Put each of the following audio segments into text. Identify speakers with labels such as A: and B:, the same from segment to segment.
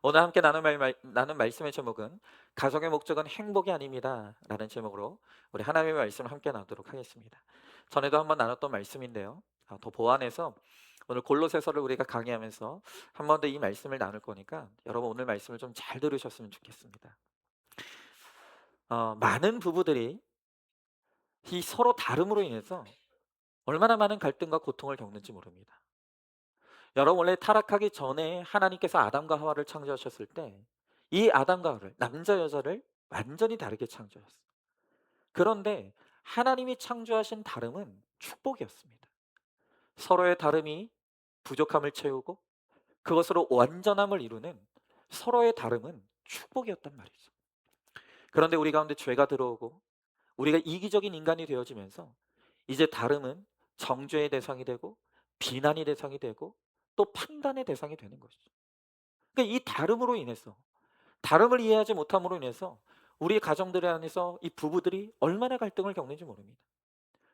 A: 오늘 함께 나눈 말씀의 제목은 가정의 목적은 행복이 아닙니다 라는 제목으로 우리 하나님의 말씀을 함께 나누도록 하겠습니다. 전에도 한번 나눴던 말씀인데요, 더 보완해서 오늘 골로새서를 우리가 강의하면서 한 번 더 이 말씀을 나눌 거니까 여러분 오늘 말씀을 좀 잘 들으셨으면 좋겠습니다. 많은 부부들이 이 서로 다름으로 인해서 얼마나 많은 갈등과 고통을 겪는지 모릅니다. 여러분, 원래 타락하기 전에 하나님께서 아담과 하와를 창조하셨을 때 이 아담과 하와를, 남자 여자를 완전히 다르게 창조하셨어요. 그런데 하나님이 창조하신 다름은 축복이었습니다. 서로의 다름이 부족함을 채우고 그것으로 완전함을 이루는 서로의 다름은 축복이었단 말이죠. 그런데 우리 가운데 죄가 들어오고 우리가 이기적인 인간이 되어지면서 이제 다름은 정죄의 대상이 되고 비난의 대상이 되고 또 판단의 대상이 되는 것이죠. 그러니까 이 다름으로 인해서, 다름을 이해하지 못함으로 인해서 우리 가정들 안에서 이 부부들이 얼마나 갈등을 겪는지 모릅니다.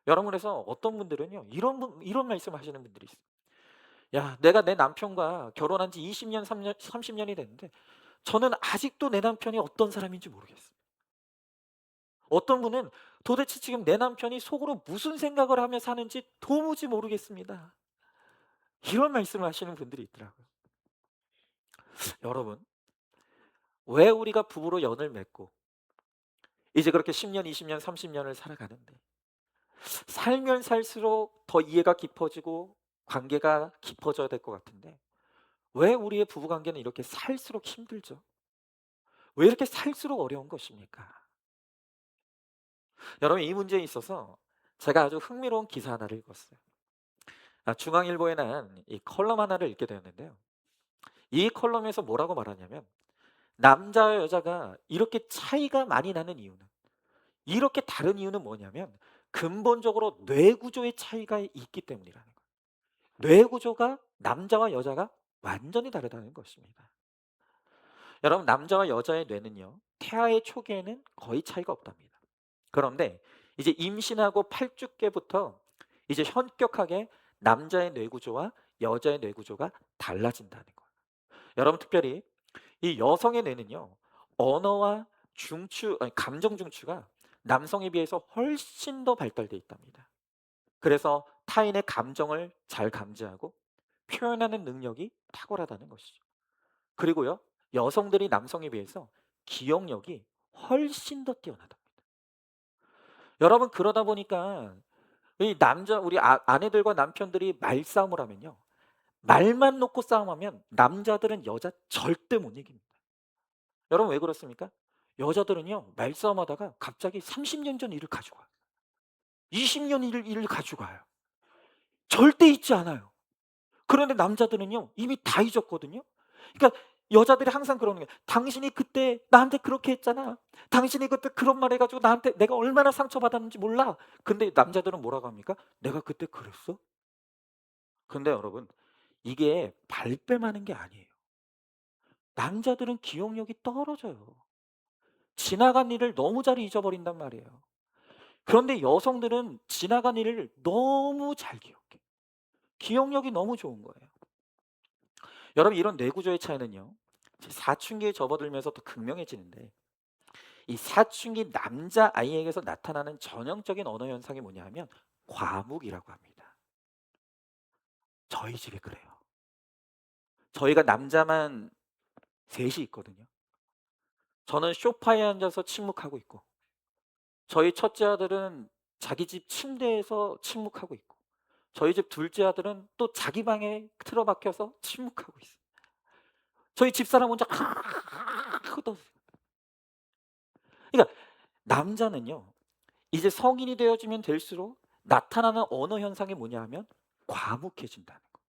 A: 여러분, 그래서 어떤 분들은요, 이런 말씀하시는 분들이 있어요. 야, 내가 내 남편과 결혼한 지 20년, 3년, 30년이 됐는데 저는 아직도 내 남편이 어떤 사람인지 모르겠어요. 어떤 분은 도대체 지금 내 남편이 속으로 무슨 생각을 하며 사는지 도무지 모르겠습니다. 이런 말씀을 하시는 분들이 있더라고요. 여러분, 왜 우리가 부부로 연을 맺고 이제 그렇게 10년, 20년, 30년을 살아가는데 살면 살수록 더 이해가 깊어지고 관계가 깊어져야 될 것 같은데 왜 우리의 부부 관계는 이렇게 살수록 힘들죠? 왜 이렇게 살수록 어려운 것입니까? 여러분, 이 문제에 있어서 제가 아주 흥미로운 기사 하나를 읽었어요. 중앙일보에 난 이 컬럼 하나를 읽게 되었는데요. 이 컬럼에서 뭐라고 말하냐면 남자와 여자가 이렇게 차이가 많이 나는 이유는, 이렇게 다른 이유는 뭐냐면 근본적으로 뇌 구조의 차이가 있기 때문이라는 거예요. 뇌 구조가 남자와 여자가 완전히 다르다는 것입니다. 여러분, 남자와 여자의 뇌는요, 태아의 초기에는 거의 차이가 없답니다. 그런데 이제 임신하고 8주께부터 이제 현격하게 남자의 뇌 구조와 여자의 뇌 구조가 달라진다는 거예요. 여러분, 특별히 이 여성의 뇌는요, 언어와 감정 중추가 남성에 비해서 훨씬 더 발달돼 있답니다. 그래서 타인의 감정을 잘 감지하고 표현하는 능력이 탁월하다는 것이죠. 그리고요, 여성들이 남성에 비해서 기억력이 훨씬 더 뛰어나답니다. 여러분, 그러다 보니까 우리 아내들과 남편들이 말싸움을 하면요, 말만 놓고 싸움하면 남자들은 여자 절대 못 이깁니다. 여러분, 왜 그렇습니까? 여자들은요, 말싸움하다가 갑자기 30년 전 일을 가지고 와요. 20년 일을 가지고 와요. 절대 잊지 않아요. 그런데 남자들은요, 이미 다 잊었거든요. 그러니까 여자들이 항상 그러는 거예요. "당신이 그때 나한테 그렇게 했잖아. 당신이 그때 그런 말 해 가지고 나한테 내가 얼마나 상처받았는지 몰라." 근데 남자들은 뭐라고 합니까? "내가 그때 그랬어?" 근데 여러분, 이게 발뺌하는 게 아니에요. 남자들은 기억력이 떨어져요. 지나간 일을 너무 잘 잊어버린단 말이에요. 그런데 여성들은 지나간 일을 너무 잘 기억해. 기억력이 너무 좋은 거예요. 여러분, 이런 뇌구조의 차이는요, 사춘기에 접어들면서 더 극명해지는데 이 사춘기 남자아이에게서 나타나는 전형적인 언어 현상이 뭐냐 하면 과묵이라고 합니다. 저희 집이 그래요. 저희가 남자만 셋이 있거든요. 저는 소파에 앉아서 침묵하고 있고 저희 첫째 아들은 자기 집 침대에서 침묵하고 있고 저희 집 둘째 아들은 또 자기 방에 틀어박혀서 침묵하고 있어요. 저희 집사람 혼자 하고 떠. 그러니까 남자는요, 이제 성인이 되어지면 될수록 나타나는 언어 현상이 뭐냐 하면 과묵해진다는 거.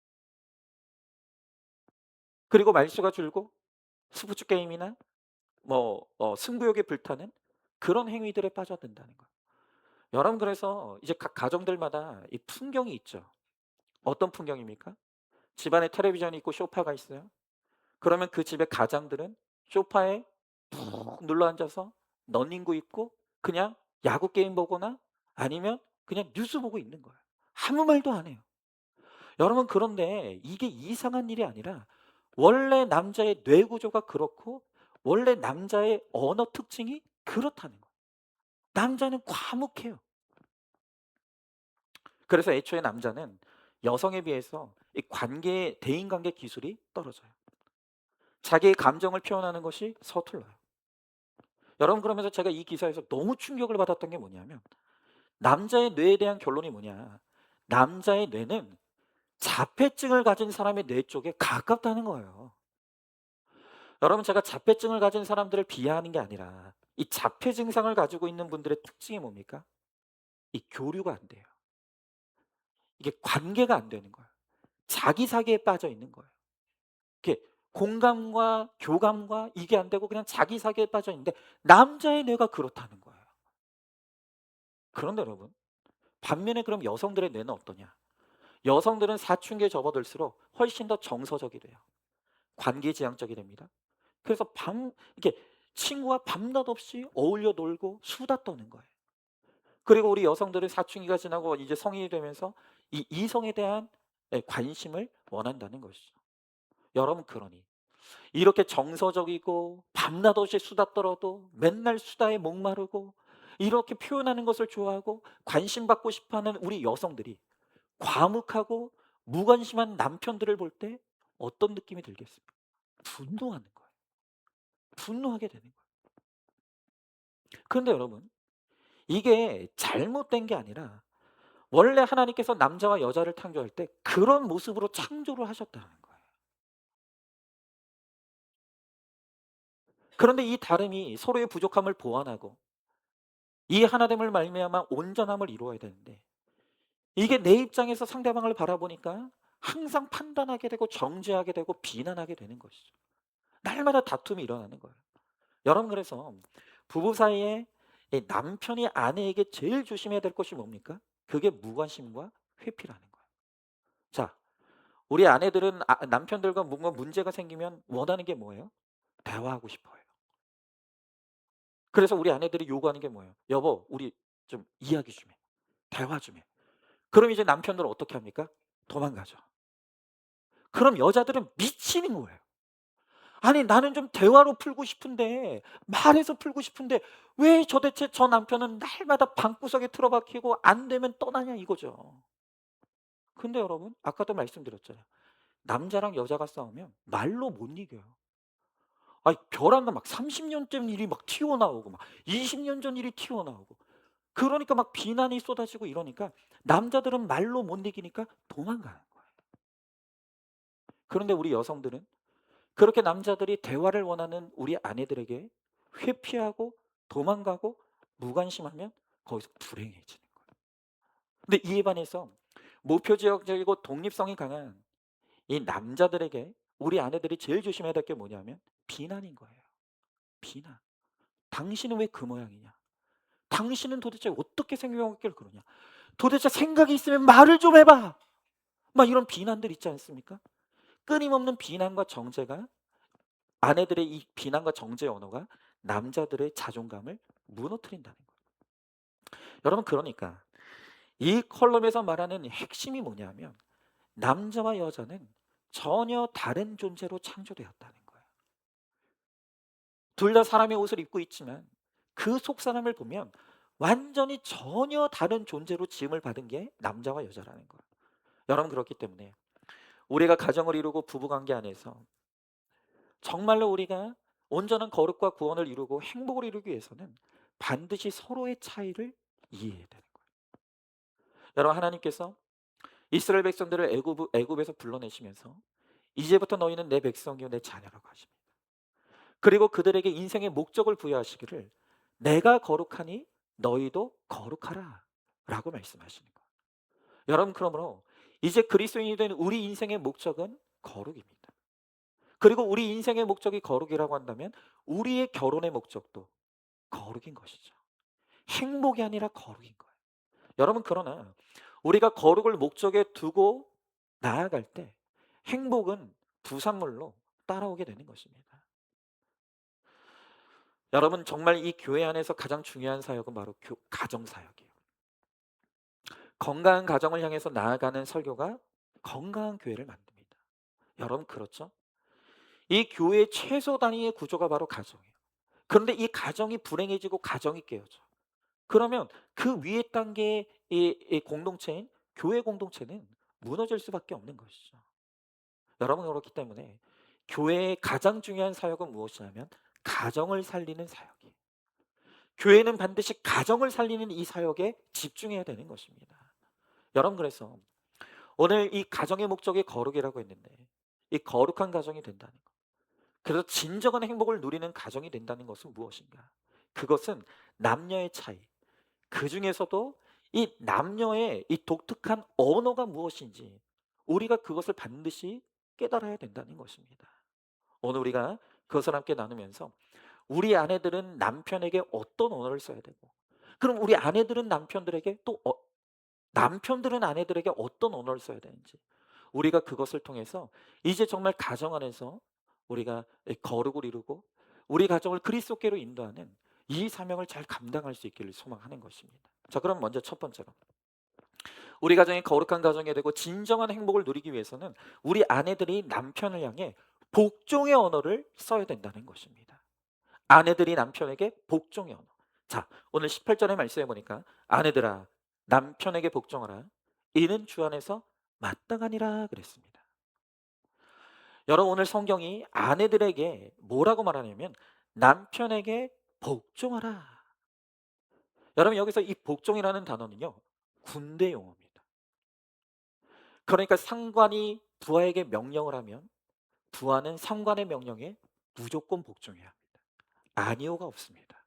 A: 그리고 말수가 줄고 스포츠 게임이나 승부욕에 불타는 그런 행위들에 빠져든다는 거예요. 여러분, 그래서 이제 각 가정들마다 이 풍경이 있죠. 어떤 풍경입니까? 집안에 텔레비전이 있고 소파가 있어요. 그러면 그 집의 가장들은 소파에 푹 눌러앉아서 런닝구 입고 그냥 야구 게임 보거나 아니면 그냥 뉴스 보고 있는 거예요. 아무 말도 안 해요. 여러분, 그런데 이게 이상한 일이 아니라 원래 남자의 뇌 구조가 그렇고 원래 남자의 언어 특징이 그렇다는 거예요. 남자는 과묵해요. 그래서 애초에 남자는 여성에 비해서 이 대인 관계 기술이 떨어져요. 자기의 감정을 표현하는 것이 서툴러요. 여러분, 그러면서 제가 이 기사에서 너무 충격을 받았던 게 뭐냐면 남자의 뇌에 대한 결론이 뭐냐. 남자의 뇌는 자폐증을 가진 사람의 뇌 쪽에 가깝다는 거예요. 여러분, 제가 자폐증을 가진 사람들을 비하하는 게 아니라 이 자폐 증상을 가지고 있는 분들의 특징이 뭡니까? 이 교류가 안 돼요. 이게 관계가 안 되는 거예요. 자기 사기에 빠져 있는 거예요. 이게 공감과 교감과 이게 안 되고 그냥 자기 사기에 빠져 있는데 남자의 뇌가 그렇다는 거예요. 그런데 여러분, 반면에 그럼 여성들의 뇌는 어떠냐? 여성들은 사춘기에 접어들수록 훨씬 더 정서적이 돼요. 관계지향적이 됩니다. 그래서 이렇게 친구와 밤낮 없이 어울려 놀고 수다 떠는 거예요. 그리고 우리 여성들은 사춘기가 지나고 이제 성인이 되면서 이 이성에 대한 관심을 원한다는 것이죠. 여러분, 그러니 이렇게 정서적이고 밤낮 없이 수다 떨어도 맨날 수다에 목마르고 이렇게 표현하는 것을 좋아하고 관심 받고 싶어하는 우리 여성들이 과묵하고 무관심한 남편들을 볼 때 어떤 느낌이 들겠습니까? 분노하는 거예요. 분노하게 되는 거예요. 그런데 여러분, 이게 잘못된 게 아니라 원래 하나님께서 남자와 여자를 창조할 때 그런 모습으로 창조를 하셨다는 거예요. 그런데 이 다름이 서로의 부족함을 보완하고 이 하나됨을 말미암아 온전함을 이루어야 되는데 이게 내 입장에서 상대방을 바라보니까 항상 판단하게 되고 정죄하게 되고 비난하게 되는 것이죠. 날마다 다툼이 일어나는 거예요. 여러분, 그래서 부부 사이에 이 남편이 아내에게 제일 조심해야 될 것이 뭡니까? 그게 무관심과 회피라는 거예요. 자, 우리 아내들은 남편들과 뭔가 문제가 생기면 원하는 게 뭐예요? 대화하고 싶어요. 그래서 우리 아내들이 요구하는 게 뭐예요? "여보, 우리 좀 이야기 좀 해. 대화 좀 해." 그럼 이제 남편들은 어떻게 합니까? 도망가죠. 그럼 여자들은 미치는 거예요. 아니, 나는 좀 대화로 풀고 싶은데 말해서 풀고 싶은데 왜 도대체 저 남편은 날마다 방구석에 틀어박히고 안 되면 떠나냐 이거죠. 근데 여러분, 아까도 말씀드렸잖아요. 남자랑 여자가 싸우면 말로 못 이겨요. 아니, 벼랑간 막 30년 전 일이 막 튀어나오고 막 20년 전 일이 튀어나오고 그러니까 막 비난이 쏟아지고 이러니까 남자들은 말로 못 이기니까 도망가는 거예요. 그런데 우리 여성들은 그렇게 남자들이 대화를 원하는 우리 아내들에게 회피하고 도망가고 무관심하면 거기서 불행해지는 거예요. 근데 이에 반해서 목표지향적이고 독립성이 강한 이 남자들에게 우리 아내들이 제일 조심해야 될 게 뭐냐면 비난인 거예요. 비난. 당신은 왜 그 모양이냐? 당신은 도대체 어떻게 생각했길래 그러냐? 도대체 생각이 있으면 말을 좀 해봐. 막 이런 비난들 있지 않습니까? 끊임없는 비난과 정죄가 아내들의 이 비난과 정죄 언어가 남자들의 자존감을 무너뜨린다는 거예요. 여러분, 그러니까 이 컬럼에서 말하는 핵심이 뭐냐면 남자와 여자는 전혀 다른 존재로 창조되었다는 거예요. 둘 다 사람의 옷을 입고 있지만 그 속 사람을 보면 완전히 전혀 다른 존재로 지음을 받은 게 남자와 여자라는 거예요. 여러분, 그렇기 때문에 우리가 가정을 이루고 부부관계 안에서 정말로 우리가 온전한 거룩과 구원을 이루고 행복을 이루기 위해서는 반드시 서로의 차이를 이해해야 되는 거예요. 여러분, 하나님께서 이스라엘 백성들을 애굽에서 불러내시면서 이제부터 너희는 내 백성이요 내 자녀라고 하십니다. 그리고 그들에게 인생의 목적을 부여하시기를 내가 거룩하니 너희도 거룩하라 라고 말씀하시는 거예요. 여러분, 그러므로 이제 그리스도인이 된 우리 인생의 목적은 거룩입니다. 그리고 우리 인생의 목적이 거룩이라고 한다면 우리의 결혼의 목적도 거룩인 것이죠. 행복이 아니라 거룩인 거예요. 여러분, 그러나 우리가 거룩을 목적에 두고 나아갈 때 행복은 부산물로 따라오게 되는 것입니다. 여러분, 정말 이 교회 안에서 가장 중요한 사역은 바로 가정 사역이에요. 건강한 가정을 향해서 나아가는 설교가 건강한 교회를 만듭니다. 여러분, 그렇죠? 이 교회의 최소 단위의 구조가 바로 가정이에요. 그런데 이 가정이 불행해지고 가정이 깨어져. 그러면 그 위에 단계의 이 공동체인 교회 공동체는 무너질 수밖에 없는 것이죠. 여러분 그렇기 때문에 교회의 가장 중요한 사역은 무엇이냐면 가정을 살리는 사역이에요. 교회는 반드시 가정을 살리는 이 사역에 집중해야 되는 것입니다. 여러분 그래서 오늘 이 가정의 목적이 거룩이라고 했는데 이 거룩한 가정이 된다는 것. 그래서 진정한 행복을 누리는 가정이 된다는 것은 무엇인가? 그것은 남녀의 차이. 그중에서도 이 남녀의 이 독특한 언어가 무엇인지 우리가 그것을 반드시 깨달아야 된다는 것입니다. 오늘 우리가 그것을 함께 나누면서 우리 아내들은 남편에게 어떤 언어를 써야 되고 그럼 우리 아내들은 남편들에게 또 남편들은 아내들에게 어떤 언어를 써야 되는지 우리가 그것을 통해서 이제 정말 가정 안에서 우리가 거룩을 이루고 우리 가정을 그리스도께로 인도하는 이 사명을 잘 감당할 수 있기를 소망하는 것입니다. 자, 그럼 먼저 첫 번째로 우리 가정이 거룩한 가정이 되고 진정한 행복을 누리기 위해서는 우리 아내들이 남편을 향해 복종의 언어를 써야 된다는 것입니다. 아내들이 남편에게 복종의 언어. 자, 오늘 18절의 말씀해 보니까 아내들아 남편에게 복종하라. 이는 주 안에서 마땅하니라 그랬습니다. 여러분 오늘 성경이 아내들에게 뭐라고 말하냐면 남편에게 복종하라. 여러분 여기서 이 복종이라는 단어는요. 군대 용어입니다. 그러니까 상관이 부하에게 명령을 하면 부하는 상관의 명령에 무조건 복종해야 합니다. 아니오가 없습니다.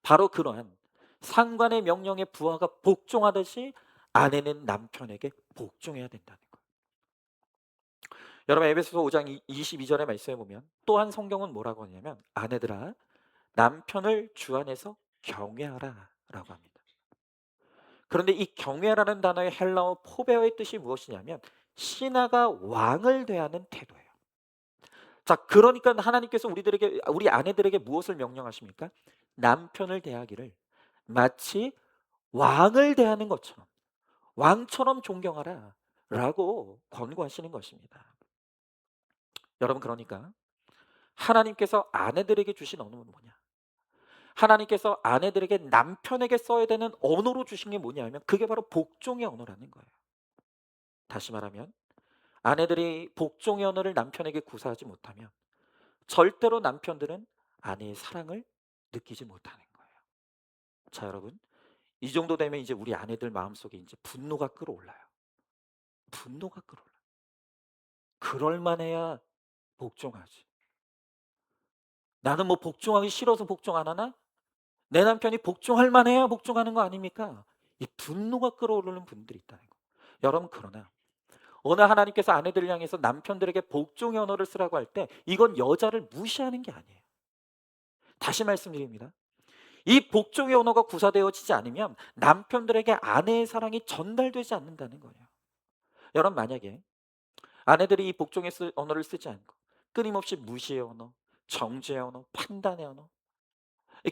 A: 바로 그러한 상관의 명령에 부하가 복종하듯이 아내는 남편에게 복종해야 된다는 거예요. 여러분 에베소서 5장 22절의 말씀에 보면 또한 성경은 뭐라고 하냐면 아내들아 남편을 주 안에서 경외하라라고 합니다. 그런데 이 경외라는 단어의 헬라어 포베어의 뜻이 무엇이냐면 신하가 왕을 대하는 태도예요. 자, 그러니까 하나님께서 우리 아내들에게 무엇을 명령하십니까? 남편을 대하기를 마치 왕을 대하는 것처럼 왕처럼 존경하라라고 권고하시는 것입니다. 여러분 그러니까 하나님께서 아내들에게 주신 언어는 뭐냐? 하나님께서 아내들에게 남편에게 써야 되는 언어로 주신 게 뭐냐면 그게 바로 복종의 언어라는 거예요. 다시 말하면 아내들이 복종의 언어를 남편에게 구사하지 못하면 절대로 남편들은 아내의 사랑을 느끼지 못하는 거예요. 자, 여러분. 이 정도 되면 이제 우리 아내들 마음속에 이제 분노가 끌어올라요. 분노가 끌어올라요. 그럴 만해야 복종하지. 나는 뭐 복종하기 싫어서 복종 안 하나? 내 남편이 복종할 만해야 복종하는 거 아닙니까? 이 분노가 끌어오르는 분들이 있다는 거. 여러분 그러나 어느 하나님께서 아내들을 향해서 남편들에게 복종의 언어를 쓰라고 할 때 이건 여자를 무시하는 게 아니에요. 다시 말씀드립니다. 이 복종의 언어가 구사되어지지 않으면 남편들에게 아내의 사랑이 전달되지 않는다는 거예요. 여러분 만약에 아내들이 이 복종의 언어를 쓰지 않고 끊임없이 무시의 언어, 정죄의 언어, 판단의 언어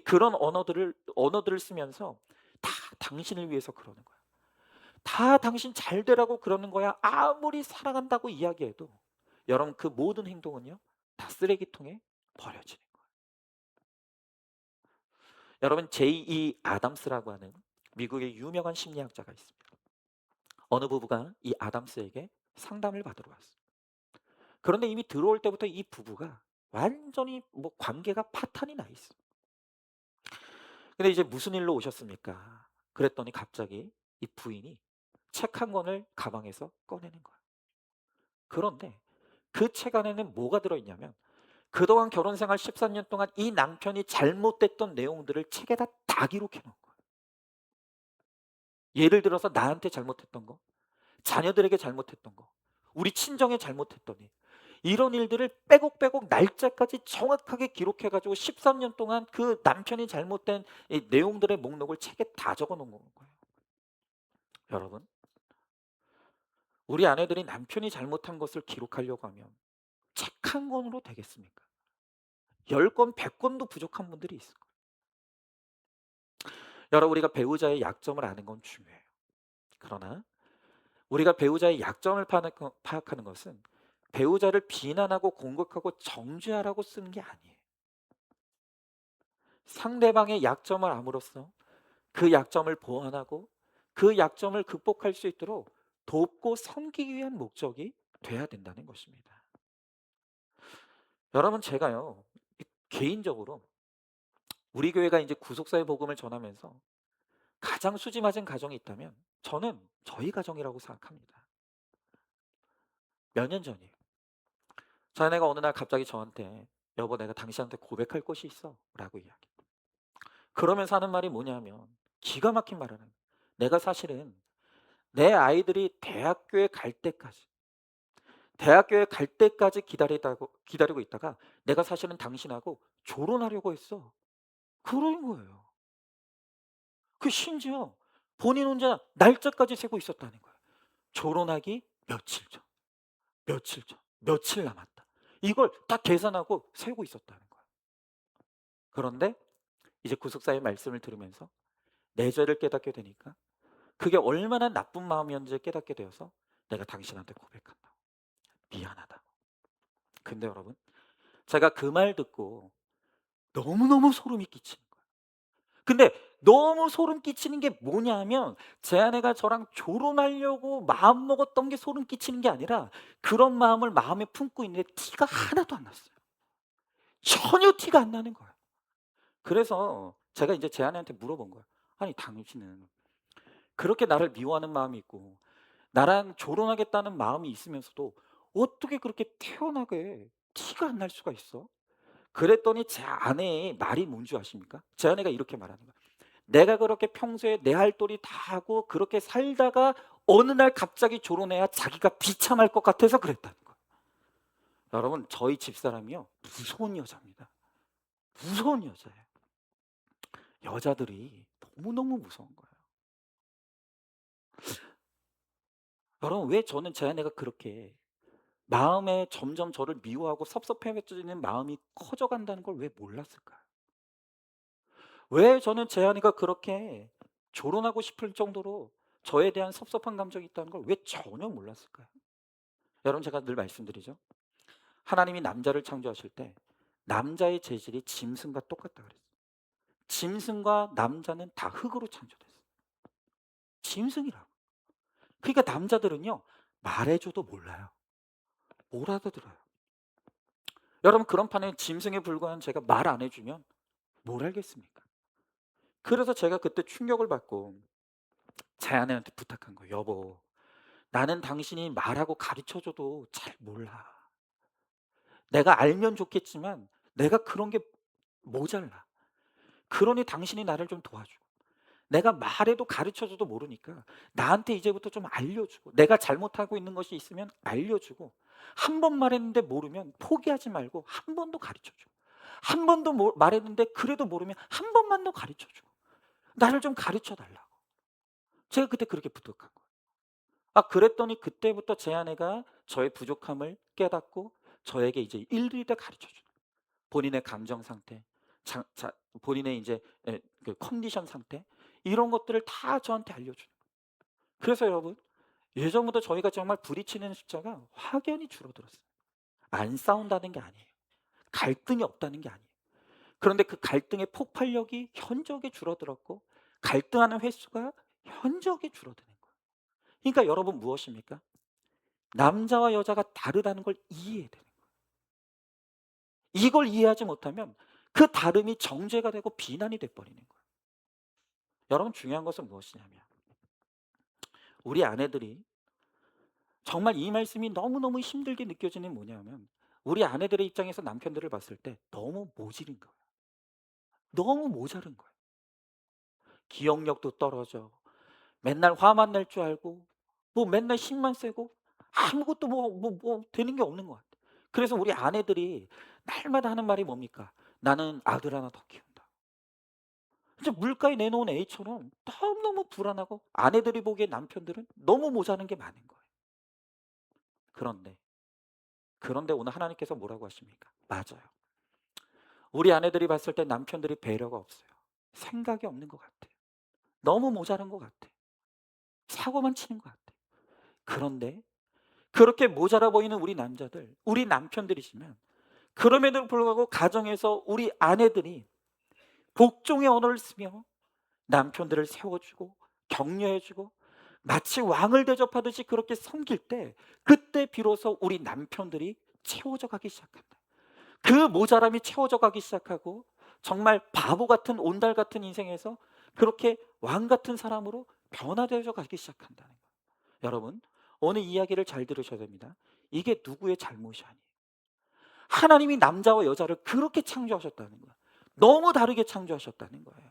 A: 그런 언어들을 쓰면서 다 당신을 위해서 그러는 거야. 다 당신 잘 되라고 그러는 거야. 아무리 사랑한다고 이야기해도 여러분 그 모든 행동은요. 다 쓰레기통에 버려지는 거예요. 여러분 J.E. 아담스라고 하는 미국의 유명한 심리학자가 있습니다. 어느 부부가 이 아담스에게 상담을 받으러 왔어요. 그런데 이미 들어올 때부터 이 부부가 완전히 뭐 관계가 파탄이 나 있어. 근데 이제 무슨 일로 오셨습니까? 그랬더니 갑자기 이 부인이 책 한 권을 가방에서 꺼내는 거야. 그런데 그 책 안에는 뭐가 들어있냐면 그동안 결혼 생활 14년 동안 이 남편이 잘못됐던 내용들을 책에다 다 기록해 놓은 거야. 예를 들어서 나한테 잘못했던 거, 자녀들에게 잘못했던 거, 우리 친정에 잘못했던 일, 이런 일들을 빼곡빼곡 날짜까지 정확하게 기록해 가지고 13년 동안 그 남편이 잘못된 이 내용들의 목록을 책에 다 적어 놓은 거예요. 여러분, 우리 아내들이 남편이 잘못한 것을 기록하려고 하면 책 한 권으로 되겠습니까? 10권, 100권도 부족한 분들이 있을 거예요. 여러분, 우리가 배우자의 약점을 아는 건 중요해요. 그러나 우리가 배우자의 약점을 파악하는 것은 배우자를 비난하고 공격하고 정죄하라고 쓰는 게 아니에요. 상대방의 약점을 암으로써 그 약점을 보완하고 그 약점을 극복할 수 있도록 돕고 섬기기 위한 목적이 돼야 된다는 것입니다. 여러분, 제가요, 개인적으로 우리 교회가 이제 구속사의 복음을 전하면서 가장 수지 맞은 가정이 있다면 저는 저희 가정이라고 생각합니다. 몇 년 전이에요. 저희 아내가 어느 날 갑자기 저한테 "여보, 내가 당신한테 고백할 것이 있어 라고 이야기. 그러면서 하는 말이 뭐냐면 기가 막힌 말을 하는 거예요. 내가 사실은 내 아이들이 대학교에 갈 때까지 기다리고 있다가 내가 사실은 당신하고 결혼하려고 했어. 그런 거예요. 그 심지어 본인 혼자 날짜까지 세고 있었다는 거예요. 결혼하기 며칠 전, 며칠 전, 며칠 남았다. 이걸 딱 계산하고 세고 있었다는 거예요. 그런데 이제 구속사의 말씀을 들으면서 내 죄를 깨닫게 되니까 그게 얼마나 나쁜 마음이었는지 깨닫게 되어서 내가 당신한테 고백한다고. 미안하다고. 근데 여러분, 제가 그 말 듣고 너무너무 소름이 끼치는 거예요. 근데 너무 소름 끼치는 게 뭐냐면 제 아내가 저랑 결혼하려고 마음먹었던 게 소름 끼치는 게 아니라 그런 마음을 마음에 품고 있는데 티가 하나도 안 났어요. 전혀 티가 안 나는 거예요. 그래서 제가 이제 제 아내한테 물어본 거예요. "아니, 당신은 그렇게 나를 미워하는 마음이 있고 나랑 결혼하겠다는 마음이 있으면서도 어떻게 그렇게 태연하게 티가 안 날 수가 있어?" 그랬더니 제 아내의 말이 뭔지 아십니까? 제 아내가 이렇게 말하는 거예요. "내가 그렇게 평소에 내 할 도리 다 하고 그렇게 살다가 어느 날 갑자기 결혼해야 자기가 비참할 것 같아서 그랬다는 거예요." 여러분, 저희 집사람이요, 무서운 여자입니다. 무서운 여자예요. 여자들이 너무너무 무서운 거예요. 여러분, 왜 저는 제 아내가 그렇게 마음에 점점 저를 미워하고 섭섭해지는 마음이 커져간다는 걸 왜 몰랐을까요? 왜 저는 제 아내가 그렇게 결혼하고 싶을 정도로 저에 대한 섭섭한 감정이 있다는 걸 왜 전혀 몰랐을까요? 여러분, 제가 늘 말씀드리죠. 하나님이 남자를 창조하실 때 남자의 재질이 짐승과 똑같다 그랬어요. 짐승과 남자는 다 흙으로 창조됐어요. 짐승이라고. 그러니까 남자들은요, 말해줘도 몰라요. 못 알아들어요. 여러분, 그런 판에 짐승에 불과한 제가 말 안 해주면 뭘 알겠습니까? 그래서 제가 그때 충격을 받고 제 아내한테 부탁한 거예요. "여보, 나는 당신이 말하고 가르쳐 줘도 잘 몰라. 내가 알면 좋겠지만 내가 그런 게 모자라. 그러니 당신이 나를 좀 도와줘. 내가 말해도 가르쳐 줘도 모르니까 나한테 이제부터 좀 알려주고 내가 잘못하고 있는 것이 있으면 알려주고 한 번 말했는데 모르면 포기하지 말고 한 번 더 가르쳐 줘. 한 번 더 말했는데 그래도 모르면 한 번만 더 가르쳐 줘. 나를 좀 가르쳐 달라고." 제가 그때 그렇게 부탁한 거예요. 그랬더니 그때부터 제 아내가 저의 부족함을 깨닫고 저에게 이제 일일이 가르쳐 주는 거예요. 본인의 감정 상태, 자 자 본인의 이제 그 컨디션 상태, 이런 것들을 다 저한테 알려주는 거예요. 그래서 여러분, 예전보다 저희가 정말 부딪히는 숫자가 확연히 줄어들었어요. 안 싸운다는 게 아니에요. 갈등이 없다는 게 아니에요. 그런데 그 갈등의 폭발력이 현저하게 줄어들었고 갈등하는 횟수가 현저하게 줄어드는 거예요. 그러니까 여러분, 무엇입니까? 남자와 여자가 다르다는 걸 이해해야 되는 거예요. 이걸 이해하지 못하면 그 다름이 정죄가 되고 비난이 돼 버리는 거예요. 여러분, 중요한 것은 무엇이냐면 우리 아내들이 정말 이 말씀이 너무너무 힘들게 느껴지는 뭐냐면 우리 아내들의 입장에서 남편들을 봤을 때 너무 모질인 거예요. 너무 모자른 거예요. 기억력도 떨어져. 맨날 화만 낼 줄 알고 뭐 맨날 힘만 세고 아무것도 되는 게 없는 것 같아요. 그래서 우리 아내들이 날마다 하는 말이 뭡니까? "나는 아들 하나 더 키운다." 진짜 물가에 내놓은 A처럼 너무너무 불안하고 아내들이 보기에 남편들은 너무 모자란 게 많은 거예요. 그런데, 오늘 하나님께서 뭐라고 하십니까? 맞아요. 우리 아내들이 봤을 때 남편들이 배려가 없어요. 생각이 없는 것 같아. 너무 모자란 것 같아. 사고만 치는 것 같아. 그런데 그렇게 모자라 보이는 우리 남자들, 우리 남편들이지만 그럼에도 불구하고 가정에서 우리 아내들이 복종의 언어를 쓰며 남편들을 세워주고 격려해주고 마치 왕을 대접하듯이 그렇게 섬길 때, 그때 비로소 우리 남편들이 채워져 가기 시작한다. 그 모자람이 채워져 가기 시작하고 정말 바보 같은 온달 같은 인생에서 그렇게 왕 같은 사람으로 변화되어 가기 시작한다는 거예요. 여러분, 오늘 이야기를 잘 들으셔야 됩니다. 이게 누구의 잘못이 아니에요. 하나님이 남자와 여자를 그렇게 창조하셨다는 거예요. 너무 다르게 창조하셨다는 거예요.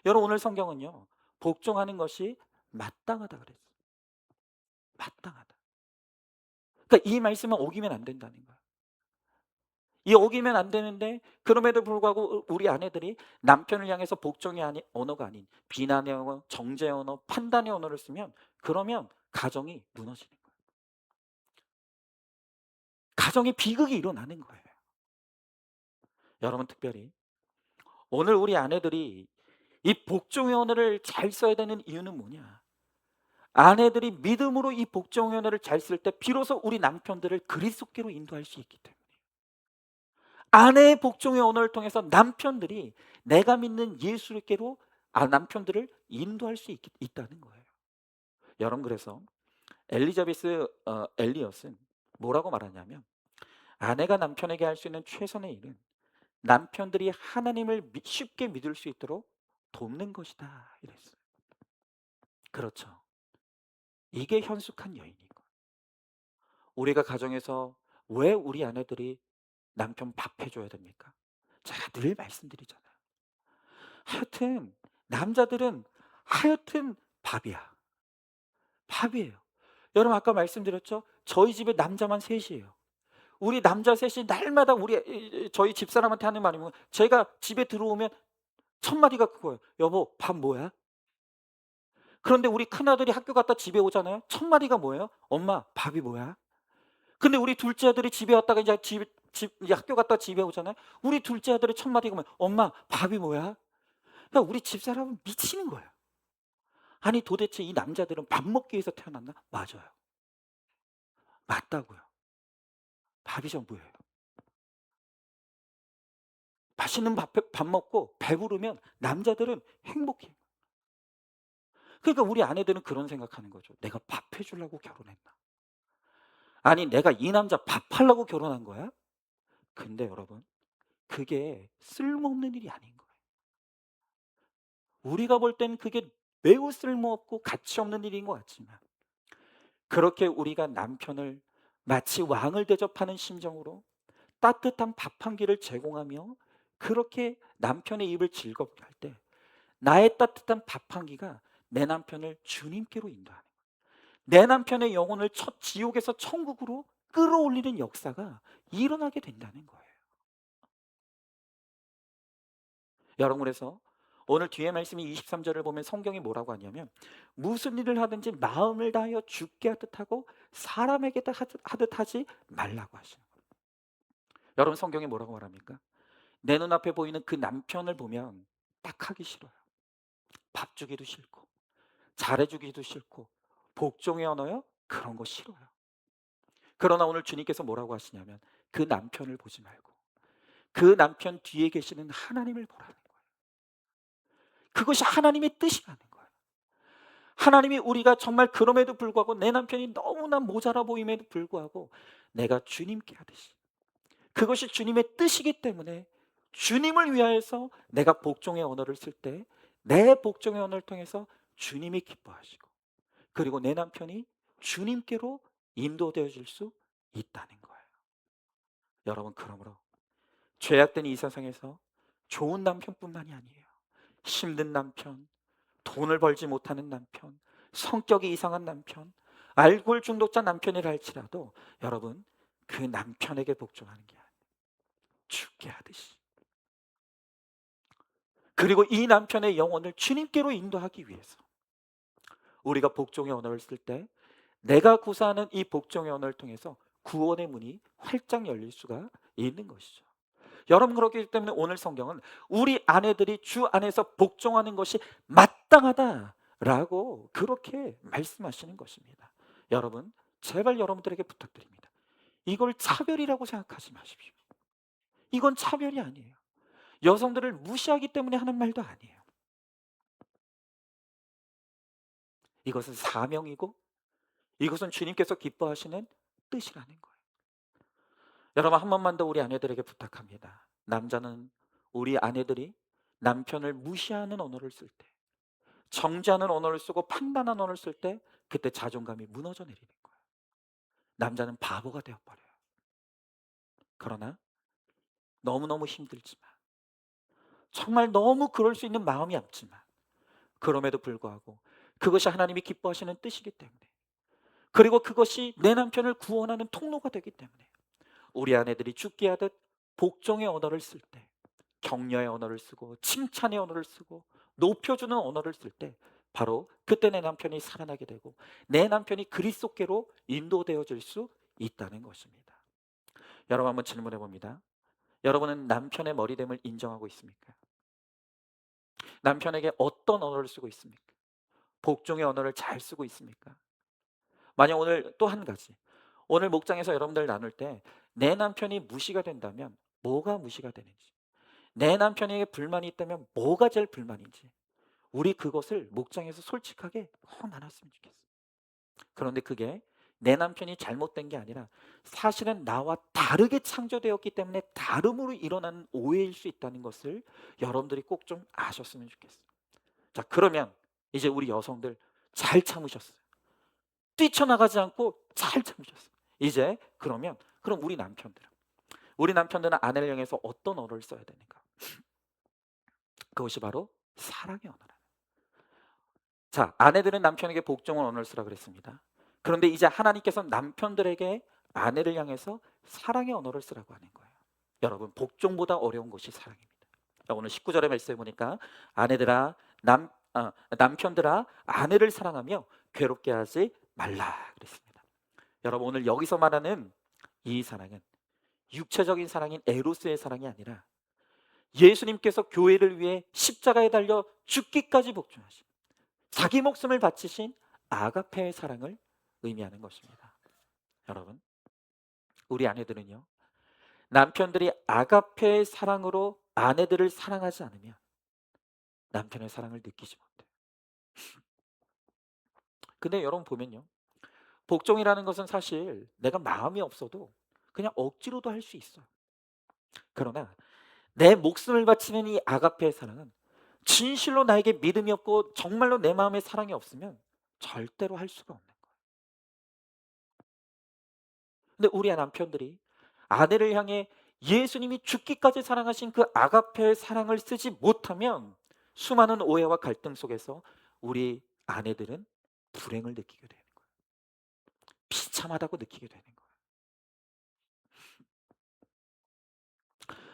A: 여러분, 오늘 성경은요, 복종하는 것이 마땅하다 그랬어요. 마땅하다. 그러니까 이 말씀은 어기면 안 된다는 거예요. 이 어기면 안 되는데 그럼에도 불구하고 우리 아내들이 남편을 향해서 복종의 언어가 아닌 비난의 언어, 정죄의 언어, 판단의 언어를 쓰면, 그러면 가정이 무너지는 거예요. 가정의 비극이 일어나는 거예요. 여러분, 특별히 오늘 우리 아내들이 이 복종의 언어를 잘 써야 되는 이유는 뭐냐? 아내들이 믿음으로 이 복종의 언어를 잘 쓸 때 비로소 우리 남편들을 그리스도께로 인도할 수 있기 때문에, 아내의 복종의 언어를 통해서 남편들이 내가 믿는 예수께로 남편들을 인도할 수 있다는 거예요. 여러분, 그래서 엘리자베스 엘리엇은 뭐라고 말하냐면, 아내가 남편에게 할 수 있는 최선의 일은 남편들이 하나님을 쉽게 믿을 수 있도록 돕는 것이다 이랬어요. 그렇죠. 이게 현숙한 여인이고, 우리가 가정에서 왜 우리 아내들이 남편 밥 해줘야 됩니까? 제가 늘 말씀드리잖아요. 하여튼 남자들은 하여튼 밥이야. 밥이에요. 여러분, 아까 말씀드렸죠? 저희 집에 남자만 셋이에요. 우리 남자 셋이 날마다 저희 집사람한테 하는 말이 뭐, 제가 집에 들어오면 첫 마디가 그거예요. 여보, 밥 뭐야? 그런데 우리 큰아들이 학교 갔다 집에 오잖아요. 첫 마디가 뭐예요? 엄마, 밥이 뭐야? 근데 우리 둘째 아들이 집에 왔다가 이제 이제 학교 갔다 집에 오잖아요. 우리 둘째 아들의 첫 마디가 뭐예요? 엄마, 밥이 뭐야? 그러니까 우리 집사람은 미치는 거예요. 아니, 도대체 이 남자들은 밥 먹기 위해서 태어났나? 맞아요. 맞다고요. 밥이 전부예요. 맛있는 밥 먹고 배부르면 남자들은 행복해요. 그러니까 우리 아내들은 그런 생각하는 거죠. 내가 밥 해주려고 결혼했나? 아니, 내가 이 남자 밥하려고 결혼한 거야? 근데 여러분, 그게 쓸모없는 일이 아닌 거예요. 우리가 볼 땐 그게 매우 쓸모없고 가치 없는 일인 것 같지만, 그렇게 우리가 남편을 마치 왕을 대접하는 심정으로 따뜻한 밥 한 끼를 제공하며 그렇게 남편의 입을 즐겁게 할 때, 나의 따뜻한 밥 한 끼가 내 남편을 주님께로 인도하는 거예요. 내 남편의 영혼을 지옥에서 천국으로 끌어올리는 역사가 일어나게 된다는 거예요. 여러분, 그래서 오늘 뒤에 말씀이 23절을 보면 성경이 뭐라고 하냐면, 무슨 일을 하든지 마음을 다하여 주께 하듯 하고 사람에게 하듯 하지 말라고 하시는 거예요. 여러분, 성경이 뭐라고 말합니까? 내 눈앞에 보이는 그 남편을 보면 딱 하기 싫어요. 밥 주기도 싫고 잘해주기도 싫고 복종의 언어요? 그런 거 싫어요. 그러나 오늘 주님께서 뭐라고 하시냐면, 그 남편을 보지 말고 그 남편 뒤에 계시는 하나님을 보라는 거예요. 그것이 하나님의 뜻이라는 거예요. 하나님이 우리가 정말 그럼에도 불구하고 내 남편이 너무나 모자라 보임에도 불구하고 내가 주님께 하듯이, 그것이 주님의 뜻이기 때문에 주님을 위하여서 내가 복종의 언어를 쓸 때 내 복종의 언어를 통해서 주님이 기뻐하시고, 그리고 내 남편이 주님께로 인도되어 질 수 있다는 거예요. 여러분, 그러므로 죄악된 이 세상에서 좋은 남편뿐만이 아니에요. 힘든 남편, 돈을 벌지 못하는 남편, 성격이 이상한 남편, 알코올 중독자 남편이라 할지라도 여러분, 그 남편에게 복종하는 게 아니에요. 죽게 하듯이. 그리고 이 남편의 영혼을 주님께로 인도하기 위해서 우리가 복종의 언어를 쓸 때 내가 구사하는 이 복종의 언어를 통해서 구원의 문이 활짝 열릴 수가 있는 것이죠. 여러분, 그렇기 때문에 오늘 성경은 우리 아내들이 주 안에서 복종하는 것이 마땅하다라고 그렇게 말씀하시는 것입니다. 여러분, 제발 여러분들에게 부탁드립니다. 이걸 차별이라고 생각하지 마십시오. 이건 차별이 아니에요. 여성들을 무시하기 때문에 하는 말도 아니에요. 이것은 사명이고 이것은 주님께서 기뻐하시는 뜻이라는 거예요. 여러분 한 번만 더 우리 아내들에게 부탁합니다. 남자는 우리 아내들이 남편을 무시하는 언어를 쓸 때, 정죄하는 언어를 쓰고 판단하는 언어를 쓸 때 그때 자존감이 무너져 내리는 거예요. 남자는 바보가 되어 버려요. 그러나 너무너무 힘들지만 정말 너무 그럴 수 있는 마음이 없지만 그럼에도 불구하고 그것이 하나님이 기뻐하시는 뜻이기 때문에 그리고 그것이 내 남편을 구원하는 통로가 되기 때문에 우리 아내들이 죽게 하듯 복종의 언어를 쓸 때, 격려의 언어를 쓰고 칭찬의 언어를 쓰고 높여주는 언어를 쓸 때 바로 그때 내 남편이 살아나게 되고 내 남편이 그리스도께로 인도되어질 수 있다는 것입니다. 여러분 한번 질문해 봅니다. 여러분은 남편의 머리됨을 인정하고 있습니까? 남편에게 어떤 언어를 쓰고 있습니까? 복종의 언어를 잘 쓰고 있습니까? 만약 오늘 또 한 가지, 오늘 목장에서 여러분들 나눌 때 내 남편이 무시가 된다면 뭐가 무시가 되는지, 내 남편에게 불만이 있다면 뭐가 제일 불만인지 우리 그것을 목장에서 솔직하게 나눴으면 좋겠어. 그런데 그게 내 남편이 잘못된 게 아니라 사실은 나와 다르게 창조되었기 때문에 다름으로 일어나는 오해일 수 있다는 것을 여러분들이 꼭 좀 아셨으면 좋겠어요. 자, 그러면 이제 우리 여성들 잘 참으셨어요. 뛰쳐나가지 않고 잘 참으셨어요. 이제 그럼 우리 남편들은 아내를 향해서 어떤 언어를 써야 되는가? 그것이 바로 사랑의 언어라. 자, 아내들은 남편에게 복종의 언어를 쓰라 그랬습니다. 그런데 이제 하나님께서 남편들에게 아내를 향해서 사랑의 언어를 쓰라고 하는 거예요. 여러분, 복종보다 어려운 것이 사랑입니다. 자, 오늘 19절의 말씀에 보니까 아내들아 남편들아 아내를 사랑하며 괴롭게 하지 말라 그랬습니다. 여러분, 오늘 여기서 말하는 이 사랑은 육체적인 사랑인 에로스의 사랑이 아니라 예수님께서 교회를 위해 십자가에 달려 죽기까지 복종하신 자기 목숨을 바치신 아가페의 사랑을 의미하는 것입니다. 여러분, 우리 아내들은요, 남편들이 아가페의 사랑으로 아내들을 사랑하지 않으면 남편의 사랑을 느끼지 못해요. 근데 여러분 보면요, 복종이라는 것은 사실 내가 마음이 없어도 그냥 억지로도 할 수 있어요. 그러나 내 목숨을 바치는 이 아가페의 사랑은 진실로 나에게 믿음이 없고 정말로 내 마음에 사랑이 없으면 절대로 할 수가 없는 거예요. 근데 우리 남편들이 아내를 향해 예수님이 죽기까지 사랑하신 그 아가페의 사랑을 쓰지 못하면 수많은 오해와 갈등 속에서 우리 아내들은 불행을 느끼게 되는 거예요. 비참하다고 느끼게 되는 거예요.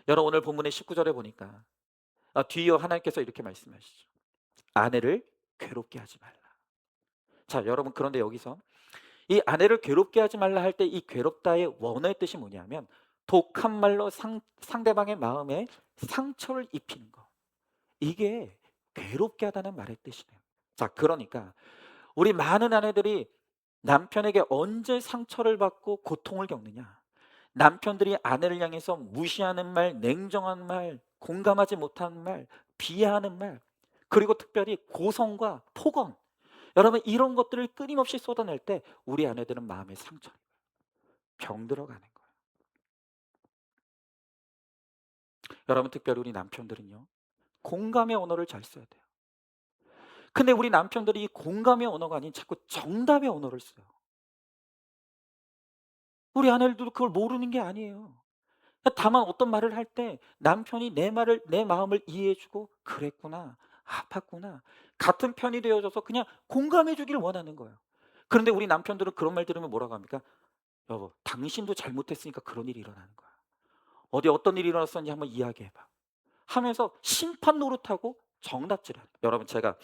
A: 여러분 오늘 본문의 19절에 보니까 뒤이어 하나님께서 이렇게 말씀하시죠. 아내를 괴롭게 하지 말라. 자, 여러분 그런데 여기서 이 아내를 괴롭게 하지 말라 할 때 이 괴롭다의 원어의 뜻이 뭐냐면 독한 말로 상대방의 마음에 상처를 입히는 거. 이게 괴롭게 하다는 말의 뜻이네요. 자, 그러니까 우리 많은 아내들이 남편에게 언제 상처를 받고 고통을 겪느냐? 남편들이 아내를 향해서 무시하는 말, 냉정한 말, 공감하지 못하는 말, 비하하는 말, 그리고 특별히 고성과 폭언. 여러분 이런 것들을 끊임없이 쏟아낼 때 우리 아내들은 마음에 상처, 병들어가는 거예요. 여러분 특별히 우리 남편들은요. 공감의 언어를 잘 써야 돼요. 근데 우리 남편들이 이 공감의 언어가 아닌 자꾸 정답의 언어를 써요. 우리 아내들도 그걸 모르는 게 아니에요. 다만 어떤 말을 할 때 남편이 내 마음을 이해해 주고 '그랬구나. 아팠구나.' 같은 편이 되어 줘서 그냥 공감해 주기를 원하는 거예요. 그런데 우리 남편들은 그런 말 들으면 뭐라고 합니까? "여보 당신도 잘못했으니까 그런 일이 일어나는 거야. 어디 어떤 일이 일어났었는지 한번 이야기해 봐." 하면서 심판 노릇하고 정답질하는 여러분 제가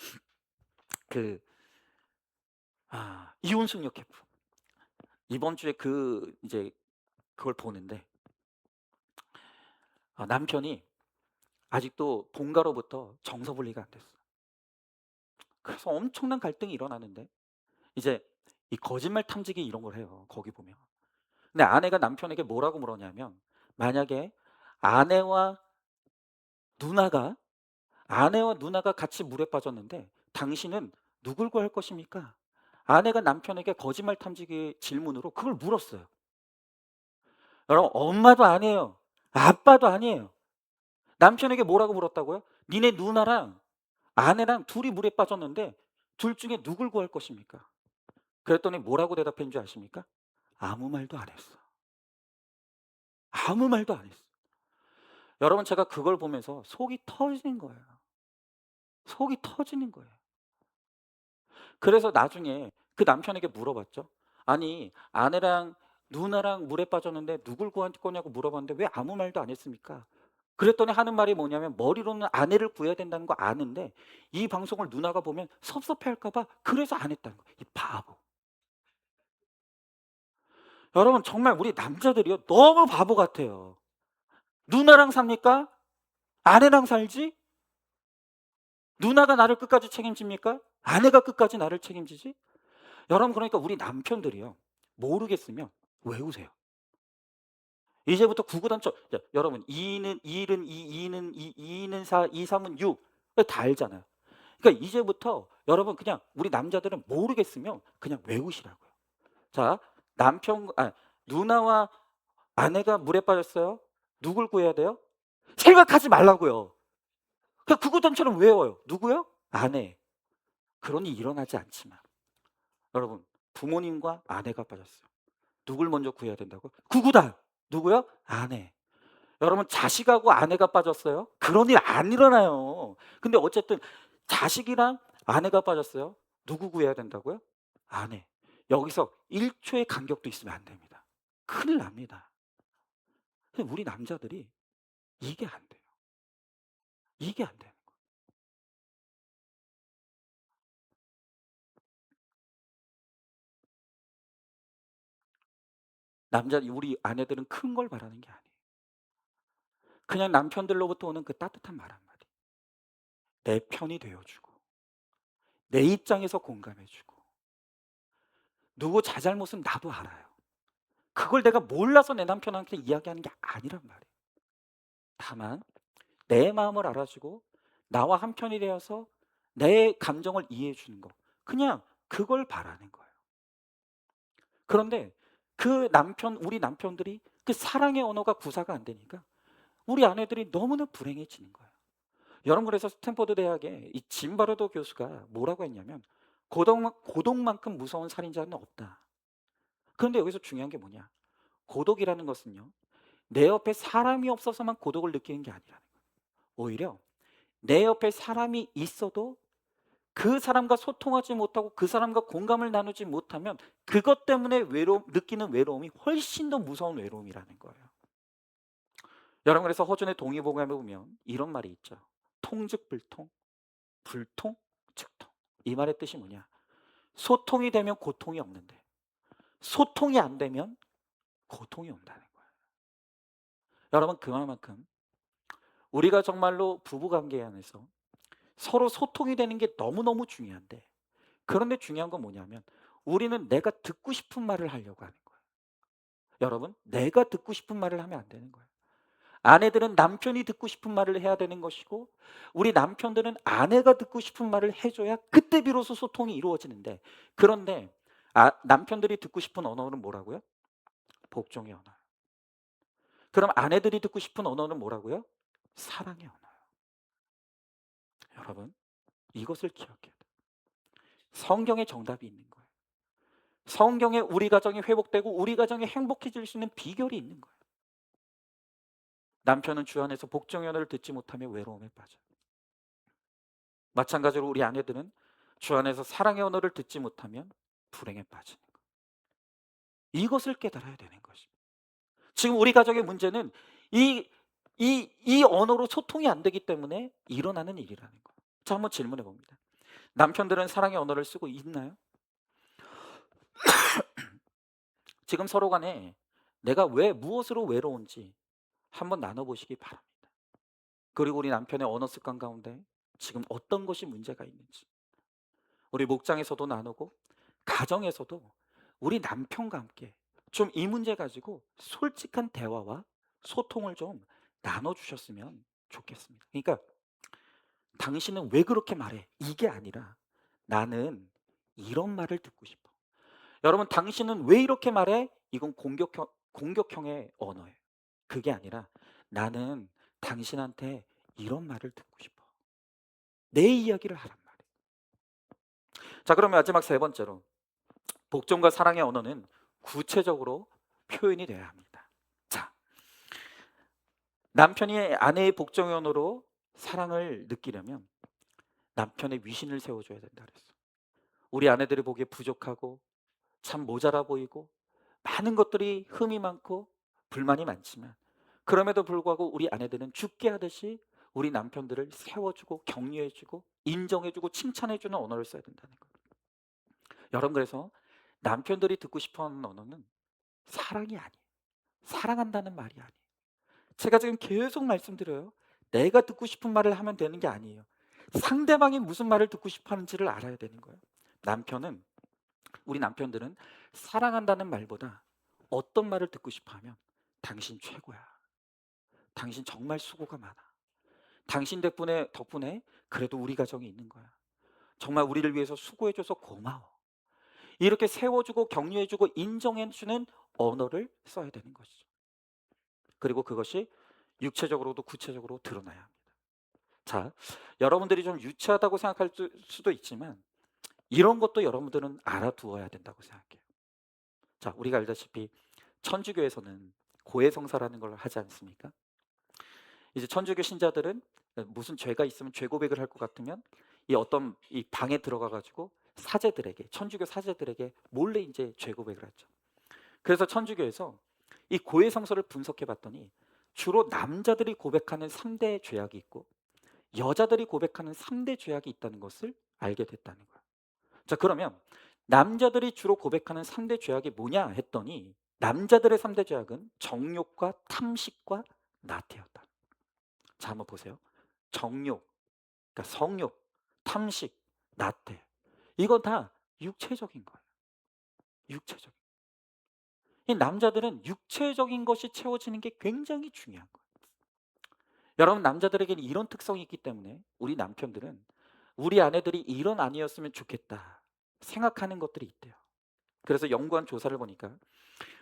A: 그 이혼 승려 캠프 이번 주에 이제 그걸 보는데 남편이 아직도 본가로부터 정서 분리가 안 됐어. 그래서 엄청난 갈등이 일어나는데 이제 이 거짓말 탐지기 이런 걸 해요, 거기 보면. 근데 아내가 남편에게 뭐라고 물었냐면, 만약에 아내와 누나가 아내와 누나가 같이 물에 빠졌는데 당신은 누굴 구할 것입니까? 아내가 남편에게 거짓말 탐지기 질문으로 그걸 물었어요. 여러분, 엄마도 아니에요. 아빠도 아니에요. 남편에게 뭐라고 물었다고요? 니네 누나랑 아내랑 둘이 물에 빠졌는데 둘 중에 누굴 구할 것입니까? 그랬더니 뭐라고 대답했는 줄 아십니까? 아무 말도 안 했어. 아무 말도 안 했어. 여러분, 제가 그걸 보면서 속이 터지는 거예요. 속이 터지는 거예요. 그래서 나중에 그 남편에게 물어봤죠. 아니, 아내랑 누나랑 물에 빠졌는데 누굴 구할 거냐고 물어봤는데 왜 아무 말도 안 했습니까? 그랬더니 하는 말이 뭐냐면, 머리로는 아내를 구해야 된다는 거 아는데 이 방송을 누나가 보면 섭섭해할까 봐 그래서 안 했다는 거예요. 이 바보. 여러분, 정말 우리 남자들이요, 너무 바보 같아요. 누나랑 삽니까? 아내랑 살지? 누나가 나를 끝까지 책임집니까? 아내가 끝까지 나를 책임지지? 여러분, 그러니까 우리 남편들이요, 모르겠으면 외우세요. 이제부터 구구단쳐. 여러분, 2는 1은 2, 2는 2, 2는 4, 2, 3은 6. 다 알잖아요. 그러니까 이제부터 여러분, 그냥 우리 남자들은 모르겠으면 그냥 외우시라고요. 자, 누나와 아내가 물에 빠졌어요. 누굴 구해야 돼요? 생각하지 말라고요. 그냥 구구단처럼 외워요. 누구요? 아내. 그런 일이 일어나지 않지만, 여러분, 부모님과 아내가 빠졌어요. 누굴 먼저 구해야 된다고? 구구단. 누구요? 아내. 여러분, 자식하고 아내가 빠졌어요? 그런 일 안 일어나요. 근데 어쨌든 자식이랑 아내가 빠졌어요. 누구 구해야 된다고요? 아내. 여기서 1초의 간격도 있으면 안 됩니다. 큰일 납니다. 근데 우리 남자들이 이게 안 돼요. 이게 안 돼요. 우리 아내들은 큰 걸 바라는 게 아니에요. 그냥 남편들로부터 오는 그 따뜻한 말 한마디. 내 편이 되어주고, 내 입장에서 공감해주고, 누구 자잘못은 나도 알아요. 그걸 내가 몰라서 내 남편한테 이야기하는 게 아니란 말이에요. 다만 내 마음을 알아주고 나와 한편이 되어서 내 감정을 이해해 주는 거. 그냥 그걸 바라는 거예요. 그런데 우리 남편들이 그 사랑의 언어가 구사가 안 되니까 우리 아내들이 너무나 불행해지는 거예요. 여러분, 그래서 스탠퍼드 대학의 이 짐 바르도 교수가 뭐라고 했냐면, 고독만큼 무서운 살인자는 없다. 그런데 여기서 중요한 게 뭐냐? 고독이라는 것은요, 내 옆에 사람이 없어서만 고독을 느끼는 게 아니라는 거예요. 오히려 내 옆에 사람이 있어도 그 사람과 소통하지 못하고 그 사람과 공감을 나누지 못하면 그것 때문에 느끼는 외로움이 훨씬 더 무서운 외로움이라는 거예요. 여러분, 그래서 허준의 동의보감에 보면 이런 말이 있죠. 통즉 불통, 불통 즉통. 이 말의 뜻이 뭐냐? 소통이 되면 고통이 없는데 소통이 안 되면 고통이 온다는 거예요. 여러분, 그만큼 우리가 정말로 부부관계 안에서 서로 소통이 되는 게 너무너무 중요한데, 그런데 중요한 건 뭐냐면 우리는 내가 듣고 싶은 말을 하려고 하는 거예요. 여러분, 내가 듣고 싶은 말을 하면 안 되는 거예요. 아내들은 남편이 듣고 싶은 말을 해야 되는 것이고, 우리 남편들은 아내가 듣고 싶은 말을 해줘야 그때 비로소 소통이 이루어지는데, 그런데 남편들이 듣고 싶은 언어는 뭐라고요? 복종의 언어요. 그럼 아내들이 듣고 싶은 언어는 뭐라고요? 사랑의 언어요. 여러분, 이것을 기억해야 돼요. 성경에 정답이 있는 거예요. 성경에 우리 가정이 회복되고 우리 가정이 행복해질 수 있는 비결이 있는 거예요. 남편은 주 안에서 복종의 언어를 듣지 못하며 외로움에 빠져요. 마찬가지로 우리 아내들은 주 안에서 사랑의 언어를 듣지 못하면 불행에 빠지는 거예요. 이것을 깨달아야 되는 것입니다. 지금 우리 가정의 문제는 이 언어로 소통이 안 되기 때문에 일어나는 일이라는 거예요. 자, 한번 질문해 봅니다. 남편들은 사랑의 언어를 쓰고 있나요? 지금 서로 간에 내가 왜 무엇으로 외로운지 한번 나눠보시기 바랍니다. 그리고 우리 남편의 언어 습관 가운데 지금 어떤 것이 문제가 있는지 우리 목장에서도 나누고 가정에서도
B: 우리 남편과 함께 좀 이 문제 가지고 솔직한 대화와 소통을 좀 나눠 주셨으면 좋겠습니다. 그러니까 "당신은 왜 그렇게 말해?" 이게 아니라 "나는 이런 말을 듣고 싶어." 여러분, "당신은 왜 이렇게 말해?" 이건 공격형의 언어예요. 그게 아니라 "나는 당신한테 이런 말을 듣고 싶어." 내 이야기를 하란 말이에요. 자, 그러면 마지막 세 번째로, 복종과 사랑의 언어는 구체적으로 표현이 돼야 합니다. 자, 남편이 아내의 복종의 언어로 사랑을 느끼려면 남편의 위신을 세워줘야 된다 그랬어. 우리 아내들이 보기에 부족하고 참 모자라 보이고 많은 것들이 흠이 많고 불만이 많지만, 그럼에도 불구하고 우리 아내들은 죽게 하듯이 우리 남편들을 세워주고 격려해주고 인정해주고 칭찬해주는 언어를 써야 된다는 거예요. 여러분, 그래서 남편들이 듣고 싶어하는 언어는 사랑이 아니에요. 사랑한다는 말이 아니에요. 제가 지금 계속 말씀드려요. 내가 듣고 싶은 말을 하면 되는 게 아니에요. 상대방이 무슨 말을 듣고 싶어 하는지를 알아야 되는 거예요. 남편은 우리 남편들은 사랑한다는 말보다 어떤 말을 듣고 싶어 하면 "당신 최고야. 당신 정말 수고가 많아. 당신 덕분에 그래도 우리 가정이 있는 거야. 정말 우리를 위해서 수고해 줘서 고마워." 이렇게 세워주고 격려해주고 인정해주는 언어를 써야 되는 것이죠. 그리고 그것이 육체적으로도 구체적으로 드러나야 합니다. 자, 여러분들이 좀 유치하다고 생각할 수도 있지만 이런 것도 여러분들은 알아두어야 된다고 생각해요. 자, 우리가 알다시피 천주교에서는 고해성사라는 걸 하지 않습니까? 이제 천주교 신자들은 무슨 죄가 있으면 죄 고백을 할 것 같으면 이 어떤 이 방에 들어가 가지고 사제들에게, 천주교 사제들에게 몰래 이제 죄 고백을 하죠. 그래서 천주교에서 이 고해성사를 분석해 봤더니 주로 남자들이 고백하는 3대 죄악이 있고 여자들이 고백하는 3대 죄악이 있다는 것을 알게 됐다는 거예요. 자, 그러면 남자들이 주로 고백하는 3대 죄악이 뭐냐 했더니 남자들의 3대 죄악은 정욕과 탐식과 나태였다. 자, 한번 보세요. 정욕, 그러니까 성욕, 탐식, 나태. 이건 다 육체적인 거예요. 육체적인. 이 남자들은 육체적인 것이 채워지는 게 굉장히 중요한 거예요. 여러분, 남자들에게는 이런 특성이 있기 때문에 우리 남편들은 우리 아내들이 이런 아내였으면 좋겠다 생각하는 것들이 있대요. 그래서 연구한 조사를 보니까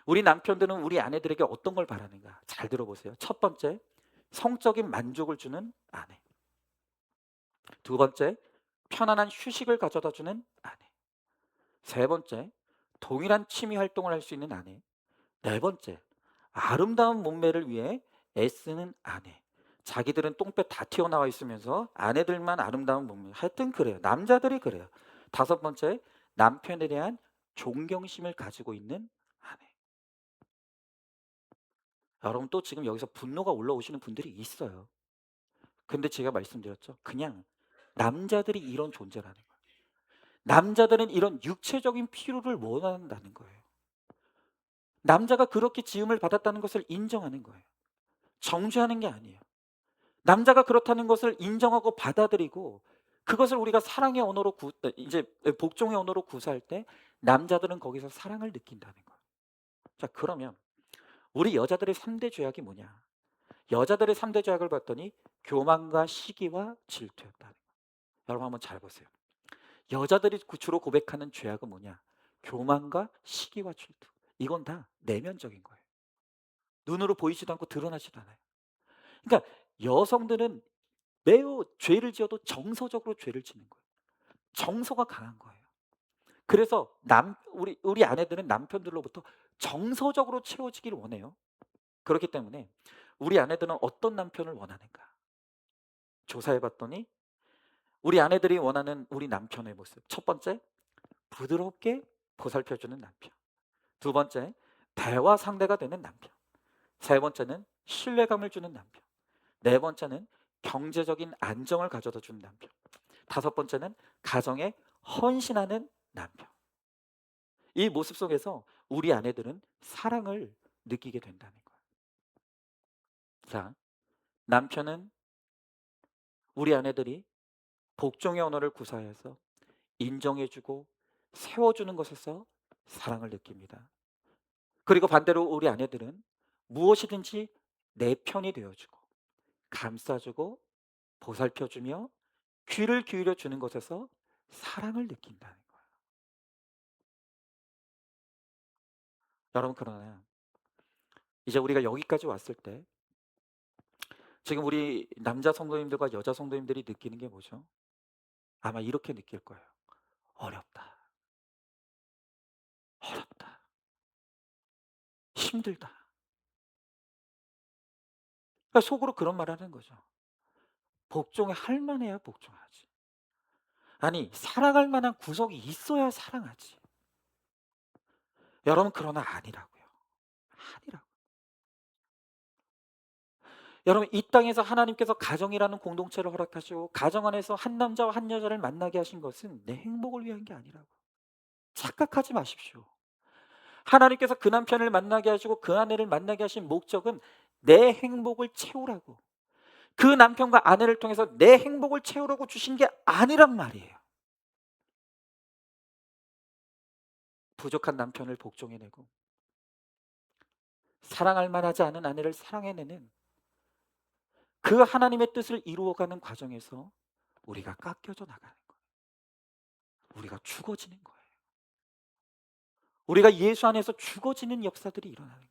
B: 우리 남편들은 우리 아내들에게 어떤 걸 바라는가? 잘 들어보세요. 첫 번째, 성적인 만족을 주는 아내. 두 번째, 편안한 휴식을 가져다 주는 아내. 세 번째, 동일한 취미 활동을 할 수 있는 아내. 네 번째, 아름다운 몸매를 위해 애쓰는 아내. 자기들은 똥배 다 튀어나와 있으면서 아내들만 아름다운 몸매. 하여튼 그래요. 남자들이 그래요. 다섯 번째, 남편에 대한 존경심을 가지고 있는 아내. 여러분, 또 지금 여기서 분노가 올라오시는 분들이 있어요. 근데 제가 말씀드렸죠. 그냥 남자들이 이런 존재라는 거예요. 남자들은 이런 육체적인 필요를 원한다는 거예요. 남자가 그렇게 지음을 받았다는 것을 인정하는 거예요. 정죄하는 게 아니에요. 남자가 그렇다는 것을 인정하고 받아들이고 그것을 우리가 사랑의 언어로 이제 복종의 언어로 구사할 때 남자들은 거기서 사랑을 느낀다는 거예요. 자, 그러면 우리 여자들의 3대 죄악이 뭐냐? 여자들의 3대 죄악을 봤더니 교만과 시기와 질투였다는 거예요. 여러분, 한번 잘 보세요. 여자들이 주로 고백하는 죄악은 뭐냐? 교만과 시기와 질투. 이건 다 내면적인 거예요. 눈으로 보이지도 않고 드러나지도 않아요. 그러니까 여성들은 매우 죄를 지어도 정서적으로 죄를 짓는 거예요. 정서가 강한 거예요. 그래서 우리 아내들은 남편들로부터 정서적으로 채워지기를 원해요. 그렇기 때문에 우리 아내들은 어떤 남편을 원하는가? 조사해 봤더니 우리 아내들이 원하는 우리 남편의 모습. 첫 번째, 부드럽게 보살펴 주는 남편. 두 번째, 대화 상대가 되는 남편. 세 번째는 신뢰감을 주는 남편. 네 번째는 경제적인 안정을 가져다 주는 남편. 다섯 번째는 가정에 헌신하는 남편. 이 모습 속에서 우리 아내들은 사랑을 느끼게 된다는 거예요. 자, 남편은 우리 아내들이 복종의 언어를 구사해서 인정해주고 세워주는 것에서 사랑을 느낍니다. 그리고 반대로 우리 아내들은 무엇이든지 내 편이 되어 주고 감싸 주고 보살펴 주며 귀를 기울여 주는 것에서 사랑을 느낀다는 거예요. 여러분, 그러나 이제 우리가 여기까지 왔을 때 지금 우리 남자 성도님들과 여자 성도님들이 느끼는 게 뭐죠? 아마 이렇게 느낄 거예요. 어렵다. 어렵다. 힘들다. 그러니까 속으로 그런 말 하는 거죠. 복종에 할 만해야 복종하지. 아니, 사랑할 만한 구석이 있어야 사랑하지. 여러분, 그러나 아니라고요. 아니라고. 여러분, 이 땅에서 하나님께서 가정이라는 공동체를 허락하시고 가정 안에서 한 남자와 한 여자를 만나게 하신 것은 내 행복을 위한 게 아니라고. 착각하지 마십시오. 하나님께서 그 남편을 만나게 하시고 그 아내를 만나게 하신 목적은 내 행복을 채우라고. 그 남편과 아내를 통해서 내 행복을 채우라고 주신 게 아니란 말이에요. 부족한 남편을 복종해내고 사랑할 만하지 않은 아내를 사랑해내는 그 하나님의 뜻을 이루어가는 과정에서 우리가 깎여져 나가는 거예요. 우리가 죽어지는 거예요. 우리가 예수 안에서 죽어지는 역사들이 일어나는 거예요.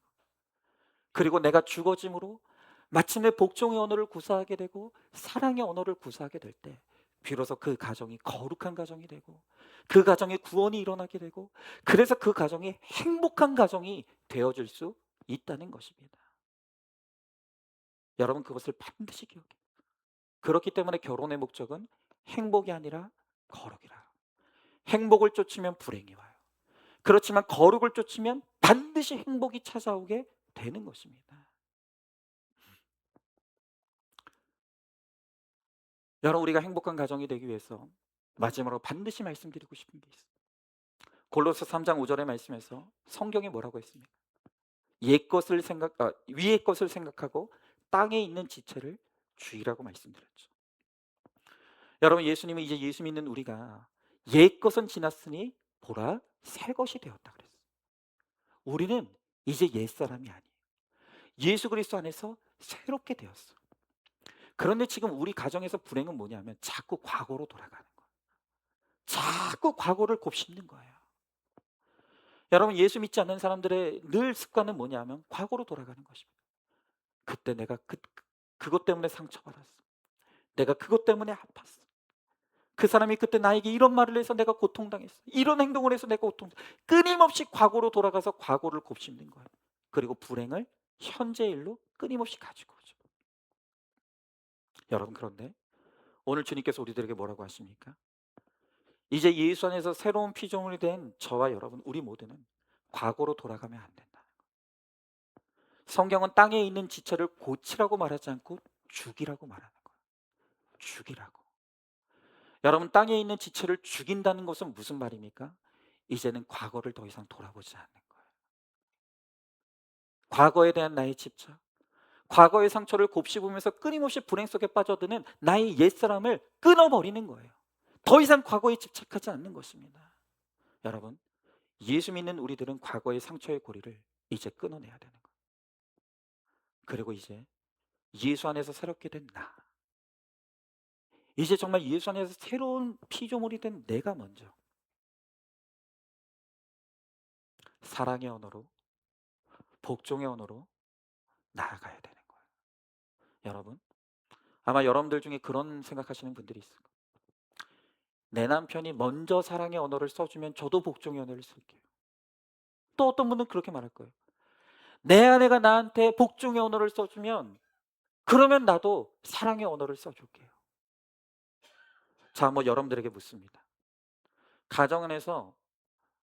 B: 그리고 내가 죽어짐으로 마침내 복종의 언어를 구사하게 되고 사랑의 언어를 구사하게 될 때 비로소 그 가정이 거룩한 가정이 되고 그 가정에 구원이 일어나게 되고 그래서 그 가정이 행복한 가정이 되어질 수 있다는 것입니다. 여러분, 그것을 반드시 기억해요. 그렇기 때문에 결혼의 목적은 행복이 아니라 거룩이라. 행복을 쫓으면 불행이 와요. 그렇지만 거룩을 쫓으면 반드시 행복이 찾아오게 되는 것입니다. 여러분, 우리가 행복한 가정이 되기 위해서 마지막으로 반드시 말씀드리고 싶은 게 있어요. 골로새 3장 5절의 말씀에서 성경이 뭐라고 했습니까? 위의 것을 생각하고 땅에 있는 지체를 주의라고 말씀드렸죠. 여러분, 예수님은 이제 예수 믿는 우리가 옛 것은 지났으니 보라 새 것이 되었다 그랬어요. 우리는 이제 옛 사람이 아니에요. 예수 그리스도 안에서 새롭게 되었어. 그런데 지금 우리 가정에서 불행은 뭐냐면 자꾸 과거로 돌아가는 거예요. 자꾸 과거를 곱씹는 거예요. 여러분, 예수 믿지 않는 사람들의 늘 습관은 뭐냐면 과거로 돌아가는 것입니다. 그때 내가 그것 때문에 상처받았어. 내가 그것 때문에 아팠어. 그 사람이 그때 나에게 이런 말을 해서 내가 고통당했어. 이런 행동을 해서 내가 끊임없이 과거로 돌아가서 과거를 곱씹는 거예요. 그리고 불행을 현재 일로 끊임없이 가지고 오죠. 여러분, 그런데 오늘 주님께서 우리들에게 뭐라고 하십니까? 이제 예수 안에서 새로운 피조물이 된 저와 여러분, 우리 모두는 과거로 돌아가면 안 된다. 성경은 땅에 있는 지체를 고치라고 말하지 않고 죽이라고 말하는 거예요. 죽이라고. 여러분, 땅에 있는 지체를 죽인다는 것은 무슨 말입니까? 이제는 과거를 더 이상 돌아보지 않는 거예요. 과거에 대한 나의 집착, 과거의 상처를 곱씹으면서 끊임없이 불행 속에 빠져드는 나의 옛사람을 끊어버리는 거예요. 더 이상 과거에 집착하지 않는 것입니다. 여러분, 예수 믿는 우리들은 과거의 상처의 고리를 이제 끊어내야 되는 거예요. 그리고 이제 예수 안에서 새롭게 된 나, 이제 정말 예수 안에서 새로운 피조물이 된 내가 먼저 사랑의 언어로, 복종의 언어로 나아가야 되는 거예요. 여러분, 아마 여러분들 중에 그런 생각하시는 분들이 있을 거예요. 내 남편이 먼저 사랑의 언어를 써주면 저도 복종의 언어를 쓸게요. 또 어떤 분은 그렇게 말할 거예요. 내 아내가 나한테 복종의 언어를 써주면 그러면 나도 사랑의 언어를 써줄게요. 자, 한번 여러분들에게 묻습니다. 가정 안에서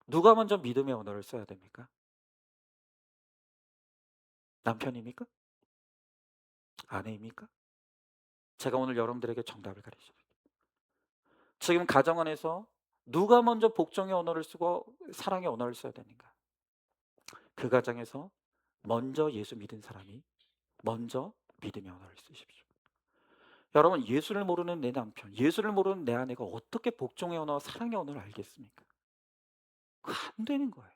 B: 누가 먼저 믿음의 언어를 써야 됩니까? 남편입니까? 아내입니까? 제가 오늘 여러분들에게 정답을 가르쳐 드릴게요. 지금 가정 안에서 누가 먼저 복종의 언어를 쓰고 사랑의 언어를 써야 되는가? 그 가정에서 먼저 예수 믿은 사람이 먼저 믿음의 언어를 쓰십시오. 여러분, 예수를 모르는 내 남편, 예수를 모르는 내 아내가 어떻게 복종의 언어와 사랑의 언어를 알겠습니까? 안 되는 거예요.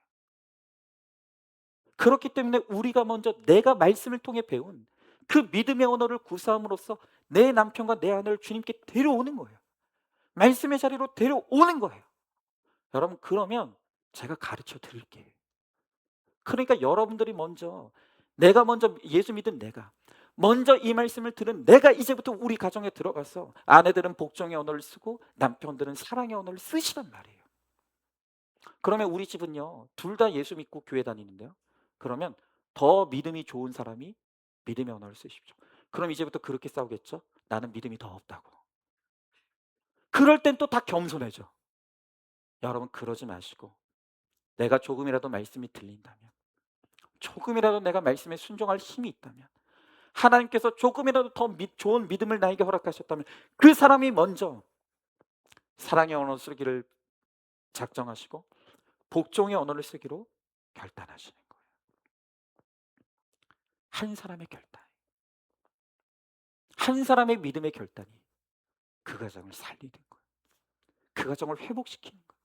B: 그렇기 때문에 우리가 먼저 내가 말씀을 통해 배운 그 믿음의 언어를 구사함으로써 내 남편과 내 아내를 주님께 데려오는 거예요. 말씀의 자리로 데려오는 거예요. 여러분, 그러면 제가 가르쳐 드릴게요. 그러니까 여러분들이 내가 먼저 예수 믿은 내가 먼저 이 말씀을 들은 내가 이제부터 우리 가정에 들어가서 아내들은 복종의 언어를 쓰고 남편들은 사랑의 언어를 쓰시란 말이에요. 그러면 우리 집은요, 둘 다 예수 믿고 교회 다니는데요, 그러면 더 믿음이 좋은 사람이 믿음의 언어를 쓰십시오. 그럼 이제부터 그렇게 싸우겠죠? 나는 믿음이 더 없다고. 그럴 땐 또 다 겸손해져. 여러분, 그러지 마시고 내가 조금이라도 말씀이 들린다면, 조금이라도 내가 말씀에 순종할 힘이 있다면, 하나님께서 조금이라도 더 좋은 믿음을 나에게 허락하셨다면 그 사람이 먼저 사랑의 언어 쓰기를 작정하시고 복종의 언어를 쓰기로 결단하시는 거예요. 한 사람의 결단, 한 사람의 믿음의 결단이 그 가정을 살리는 거예요. 그 가정을 회복시키는 거예요.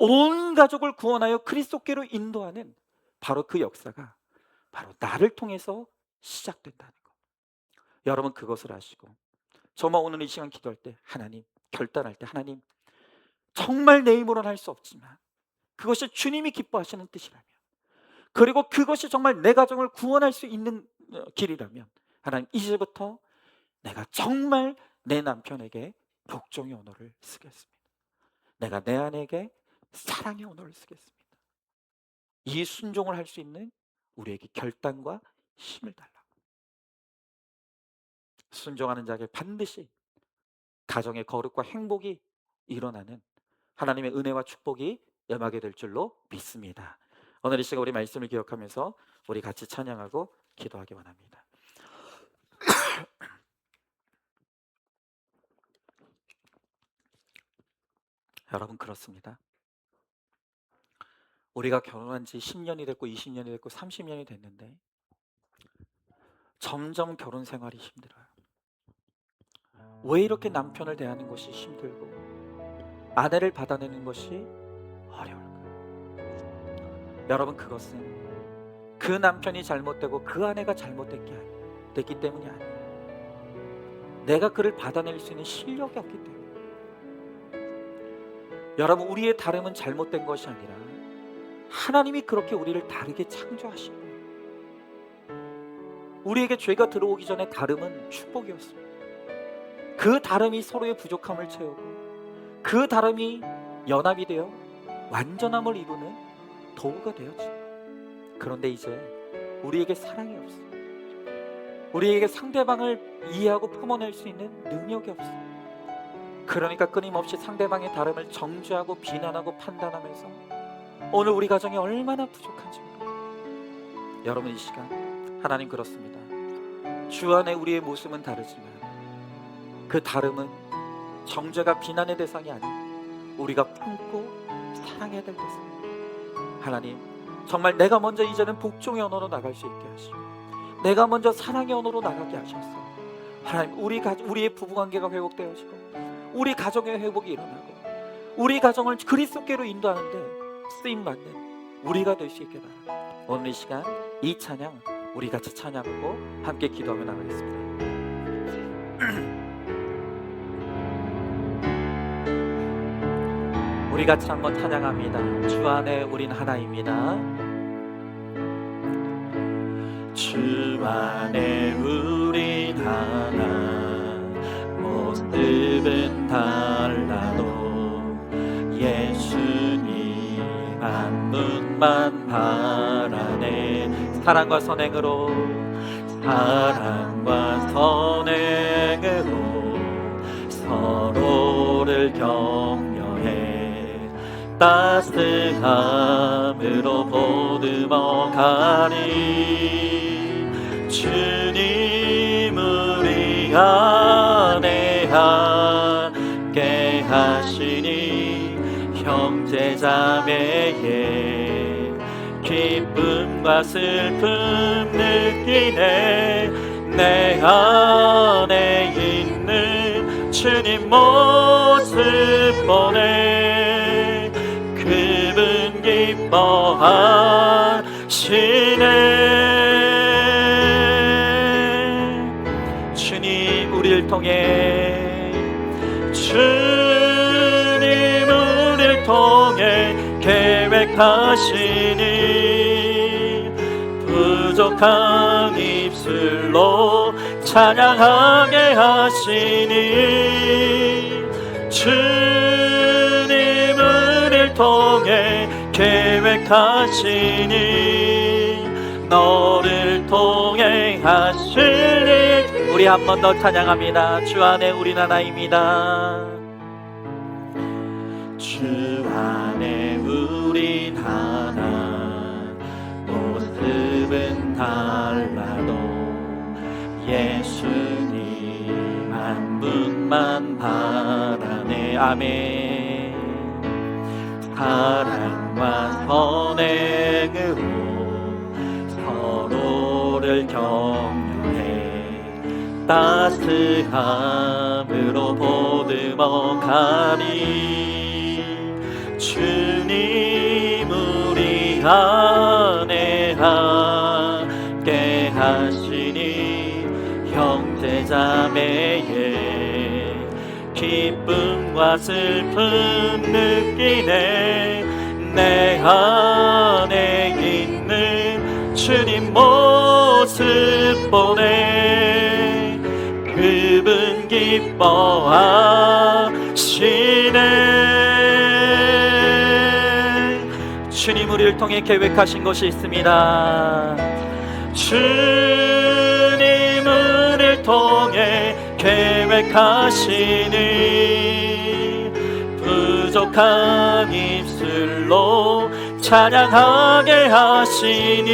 B: 온 가족을 구원하여 그리스도께로 인도하는 바로 그 역사가 바로 나를 통해서 시작된다는 거. 여러분, 그것을 아시고 정말 오늘 이 시간 기도할 때 하나님, 결단할 때 하나님, 정말 내 힘으로는 할 수 없지만 그것이 주님이 기뻐하시는 뜻이라면, 그리고 그것이 정말 내 가정을 구원할 수 있는 길이라면 하나님, 이제부터 내가 정말 내 남편에게 복종의 언어를 쓰겠습니다. 내가 내 아내에게 사랑의 언어를 쓰겠습니다. 이 순종을 할 수 있는 우리에게 결단과 힘을 달라. 순종하는 자에게 반드시 가정의 거룩과 행복이 일어나는 하나님의 은혜와 축복이 임하게 될 줄로 믿습니다. 오늘 이 시간 우리 말씀을 기억하면서 우리 같이 찬양하고 기도하기 원합니다. 여러분, 그렇습니다. 우리가 결혼한 지 10년이 됐고 20년이 됐고 30년이 됐는데 점점 결혼 생활이 힘들어요. 왜 이렇게 남편을 대하는 것이 힘들고 아내를 받아내는 것이 어려울까요? 여러분, 그것은 그 남편이 잘못되고 그 아내가 됐기 때문이 아니에요. 내가 그를 받아낼 수 있는 실력이 없기 때문에. 여러분, 우리의 다름은 잘못된 것이 아니라 하나님이 그렇게 우리를 다르게 창조하신 거예요. 우리에게 죄가 들어오기 전에 다름은 축복이었습니다. 그 다름이 서로의 부족함을 채우고 그 다름이 연합이 되어 완전함을 이루는 도구가 되었지. 그런데 이제 우리에게 사랑이 없어. 우리에게 상대방을 이해하고 품어낼 수 있는 능력이 없어. 그러니까 끊임없이 상대방의 다름을 정죄하고 비난하고 판단하면서 오늘 우리 가정이 얼마나 부족한지 몰라요. 여러분, 이 시간 하나님, 그렇습니다. 주 안에 우리의 모습은 다르지만 그 다름은 정죄가 비난의 대상이 아닌 우리가 품고 사랑해야 될 대상입니다. 하나님, 정말 내가 먼저 이제는 복종의 언어로 나갈 수 있게 하시고 내가 먼저 사랑의 언어로 나가게 하셔서 하나님, 우리의 부부관계가 회복되어지고 우리 가정의 회복이 일어나고 우리 가정을 그리스도께로 인도하는데 쓰임받는 우리가 될 수 있게 바랍니다. 오늘 이 시간 이 찬양 우리 같이 찬양하고 함께 기도하며 나가겠습니다. 우리 같이 한번 찬양합니다. 주 안에 우린 하나입니다.
C: 주 안에 우린 하나, 모습은 달라도 예수님 한 분만 바라네.
B: 사랑과 선행으로
C: 서로를 격려해 따스함으로 보듬어 가니 주님 우리 안에 함께 하시니 형제자매의 기쁨과 슬픔 느끼네. 내 안에 있는 주님 모습 보네. 그분 하시네. 주님 우리를 통해, 주님 우리를 통해 계획하시니 부족한 입술로 찬양하게 하시니 주님 우리를 통해 계획하시니 너를 통해 하실 일. 우리 한 번 더 찬양합니다. 주 안에 우린 하나입니다. 주 안에 우린 하나, 모습은 달라도 예수님 한 분만 바라네. 아멘. 사랑과 선행으로 서로를 격려해 따스함으로 보듬어 가니 주님 우리 안에 함께 하시니 형제자매의 기쁨과 슬픔 느끼네. 내 안에 있는 주님 모습 보네. 그분 기뻐하시네. 주님 우리를 통해 계획하신 것이 있습니다. 주님 우리를 통해 계획하시니 부족한 입술로 찬양하게 하시니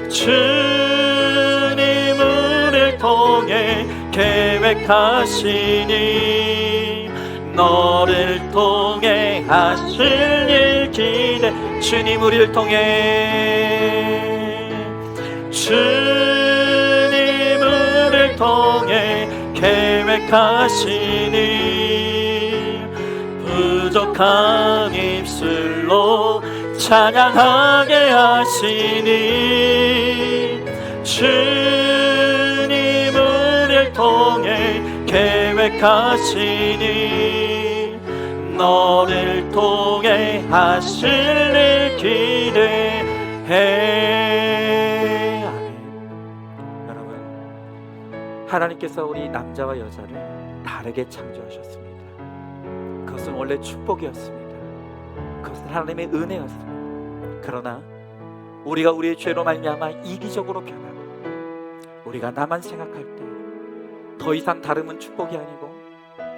C: 주님 우리를 통해 계획하시니 너를 통해 하실 일 기대. 주님 우리를 통해, 주님 우리를 통해 계획하시니 부족한 입술로 찬양하게 하시니 주님 우리를 통해 계획하시니 너를 통해 하실 일 기대해. 아멘.
A: 여러분, 하나님께서 우리 남자와 여자를 다르게 창조하셨습니다. 그것은 원래 축복이었습니다. 그것은 하나님의 은혜였습니다. 그러나 우리가 우리의 죄로 말미암아 이기적으로 변하고 우리가 나만 생각할 때 더 이상 다름은 축복이 아니고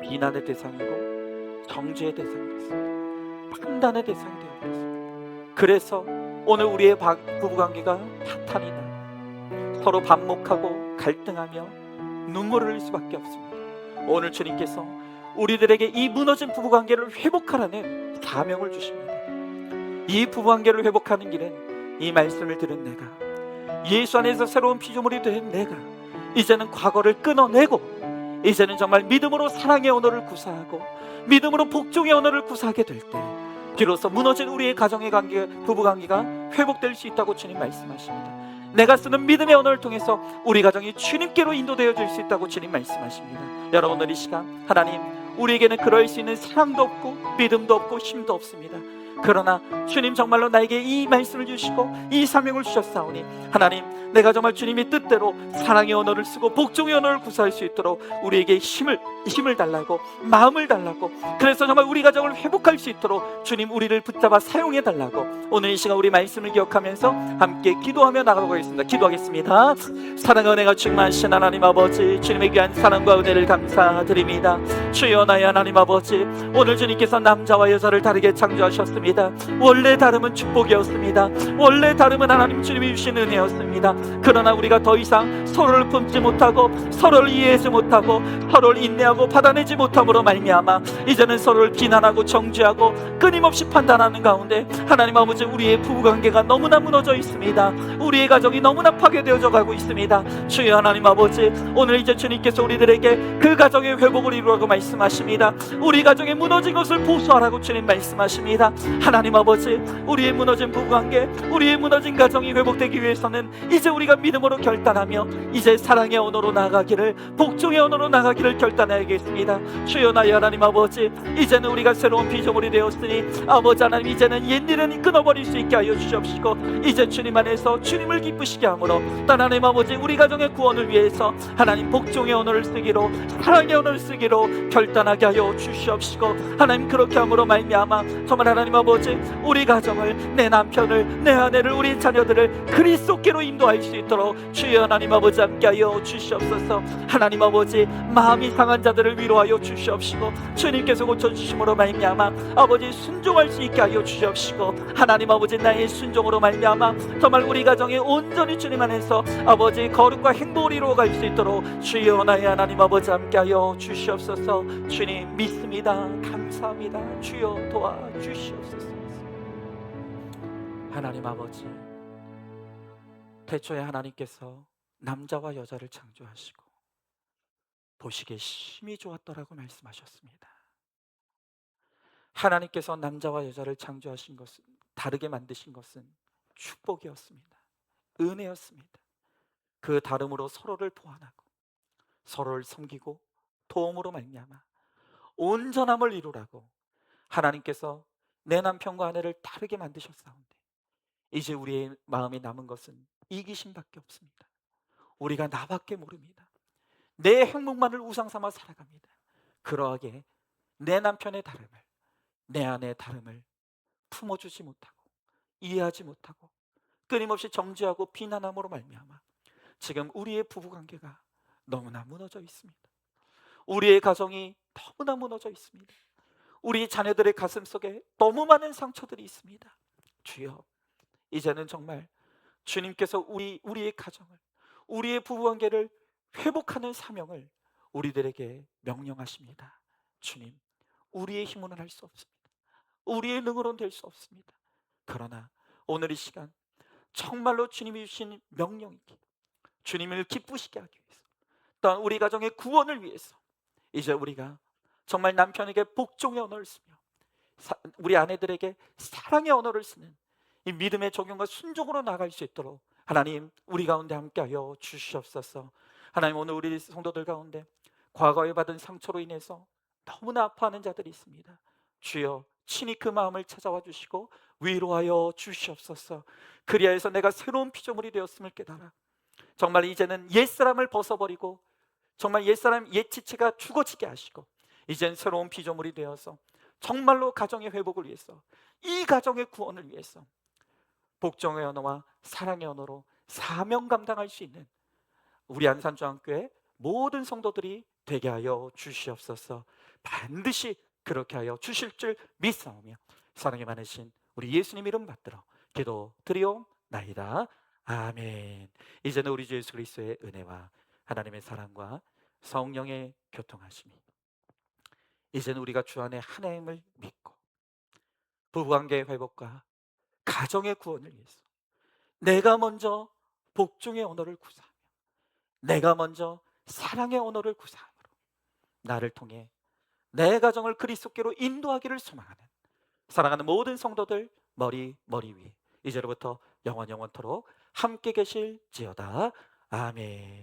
A: 비난의 대상이고 정죄의 대상이 됐습니다. 판단의 대상이 되어버렸습니다. 그래서 오늘 우리의 부부관계가 파탄이 나요. 서로 반목하고 갈등하며 눈물을 흘릴 수밖에 없습니다. 오늘 주님께서 우리들에게 이 무너진 부부관계를 회복하라는 사명을 주십니다. 이 부부관계를 회복하는 길은 이 말씀을 들은 내가, 예수 안에서 새로운 피조물이 된 내가 이제는 과거를 끊어내고 이제는 정말 믿음으로 사랑의 언어를 구사하고 믿음으로 복종의 언어를 구사하게 될 때 비로소 무너진 우리의 가정의 관계, 부부관계가 회복될 수 있다고 주님 말씀하십니다. 내가 쓰는 믿음의 언어를 통해서 우리 가정이 주님께로 인도되어질 수 있다고 주님 말씀하십니다. 여러분, 오늘 이 시간 하나님, 우리에게는 그럴 수 있는 사랑도 없고 믿음도 없고 힘도 없습니다. 그러나 주님 정말로 나에게 이 말씀을 주시고 이 사명을 주셨사오니 하나님, 내가 정말 주님의 뜻대로 사랑의 언어를 쓰고 복종의 언어를 구사할 수 있도록 우리에게 힘을 달라고, 마음을 달라고, 그래서 정말 우리 가정을 회복할 수 있도록 주님 우리를 붙잡아 사용해 달라고 오늘 이 시간 우리 말씀을 기억하면서 함께 기도하며 나가보겠습니다. 기도하겠습니다. 사랑과 은혜가 충만하신 하나님 아버지, 주님의 귀한 사랑과 은혜를 감사드립니다. 주여, 나의 하나님 아버지, 오늘 주님께서 남자와 여자를 다르게 창조하셨습니다. 원래 다름은 축복이었습니다. 원래 다름은 하나님 주님이 주신 은혜였습니다. 그러나 우리가 더 이상 서로를 품지 못하고 서로를 이해하지 못하고 서로를 인내하고 받아내지 못함으로 말미암아 이제는 서로를 비난하고 정죄하고 끊임없이 판단하는 가운데 하나님 아버지, 우리의 부부관계가 너무나 무너져 있습니다. 우리의 가정이 너무나 파괴되어져 가고 있습니다. 주여 하나님 아버지, 오늘 이제 주님께서 우리들에게 그 가정의 회복을 이루라고 말씀하십니다. 우리 가정의 무너진 것을 보수하라고 주님 말씀하십니다.
C: 하나님 아버지, 우리의 무너진 부부관계, 우리의 무너진 가정이 회복되기 위해서는 이제 우리가 믿음으로 결단하며 이제 사랑의 언어로 나아가기를, 복종의 언어로 나아가기를 결단해야겠습니다. 주여 나의 하나님 아버지, 이제는 우리가 새로운 피조물이 되었으니 아버지 하나님, 이제는 옛일은 끊어버릴 수 있게 하여 주시옵시고 이제 주님 안에서 주님을 기쁘시게 함으로 또 하나님 아버지, 우리 가정의 구원을 위해서 하나님 복종의 언어를 쓰기로, 사랑의 언어를 쓰기로 결단하게 하여 주시옵시고 하나님, 그렇게 함으로 말미암아 정말 하나님 아버지, 우리 가정을, 내 남편을, 내 아내를, 우리 자녀들을 그리스도께로 인도할 수 있도록 주여 하나님 아버지 함께하여 주시옵소서. 하나님 아버지, 마음이 상한 자들을 위로하여 주시옵시고 주님께서 고쳐주심으로 말미암아 아버지 순종할 수 있게 하여 주시옵시고 하나님 아버지, 나의 순종으로 말미암아 정말 우리 가정이 온전히 주님 안에서 아버지 거룩과 행복을 이루어갈 수 있도록 주여 나의 하나님 아버지 함께하여 주시옵소서. 주님 믿습니다. 감사합니다. 주여 도와주시옵소서. 하나님 아버지, 태초에 하나님께서 남자와 여자를 창조하시고 보시기에 심히 좋았더라고 말씀하셨습니다. 하나님께서 남자와 여자를 창조하신 것은, 다르게 만드신 것은 축복이었습니다. 은혜였습니다. 그 다름으로 서로를 보완하고 서로를 섬기고 도움으로 말미암아 온전함을 이루라고 하나님께서 내 남편과 아내를 다르게 만드셨사온데 이제 우리의 마음에 남은 것은 이기심밖에 없습니다. 우리가 나밖에 모릅니다. 내 행복만을 우상 삼아 살아갑니다. 그러하게 내 남편의 다름을, 내 아내의 다름을 품어주지 못하고 이해하지 못하고 끊임없이 정죄하고 비난함으로 말미암아 지금 우리의 부부관계가 너무나 무너져 있습니다. 우리의 가정이 너무나 무너져 있습니다. 우리 자녀들의 가슴 속에 너무 많은 상처들이 있습니다. 주여, 이제는 정말 주님께서 우리의 가정을, 우리의 부부관계를 회복하는 사명을 우리들에게 명령하십니다. 주님, 우리의 힘으로는 할 수 없습니다. 우리의 능으로는 될 수 없습니다. 그러나 오늘 이 시간 정말로 주님이 주신 명령이기, 주님을 기쁘시게 하기 위해서, 또한 우리 가정의 구원을 위해서 이제 우리가 정말 남편에게 복종의 언어를 쓰며 우리 아내들에게 사랑의 언어를 쓰는 이 믿음의 적용과 순종으로 나아갈 수 있도록 하나님, 우리 가운데 함께하여 주시옵소서. 하나님, 오늘 우리 성도들 가운데 과거에 받은 상처로 인해서 너무나 아파하는 자들이 있습니다. 주여, 친히 그 마음을 찾아와 주시고 위로하여 주시옵소서. 그리하여서 내가 새로운 피조물이 되었음을 깨달아 정말 이제는 옛사람을 벗어버리고 정말 옛사람, 옛 지체가 죽어지게 하시고 이젠 새로운 피조물이 되어서 정말로 가정의 회복을 위해서, 이 가정의 구원을 위해서 복종의 언어와 사랑의 언어로 사명 감당할 수 있는 우리 안산중앙교회 모든 성도들이 되게 하여 주시옵소서. 반드시 그렇게 하여 주실 줄 믿사오며 사랑이 많으신 우리 예수님 이름 받들어 기도드리옵나이다. 아멘. 이제는 우리 주 예수 그리스도의 은혜와 하나님의 사랑과 성령의 교통하심이, 이제는 우리가 주 안에 하나님을 믿고 부부관계의 회복과 가정의 구원을 위해서 내가 먼저 복종의 언어를 구사하며 내가 먼저 사랑의 언어를 구사함으로 나를 통해 내 가정을 그리스도께로 인도하기를 소망하는 사랑하는 모든 성도들 머리 위 이제로부터 영원토록 함께 계실지어다. 아멘.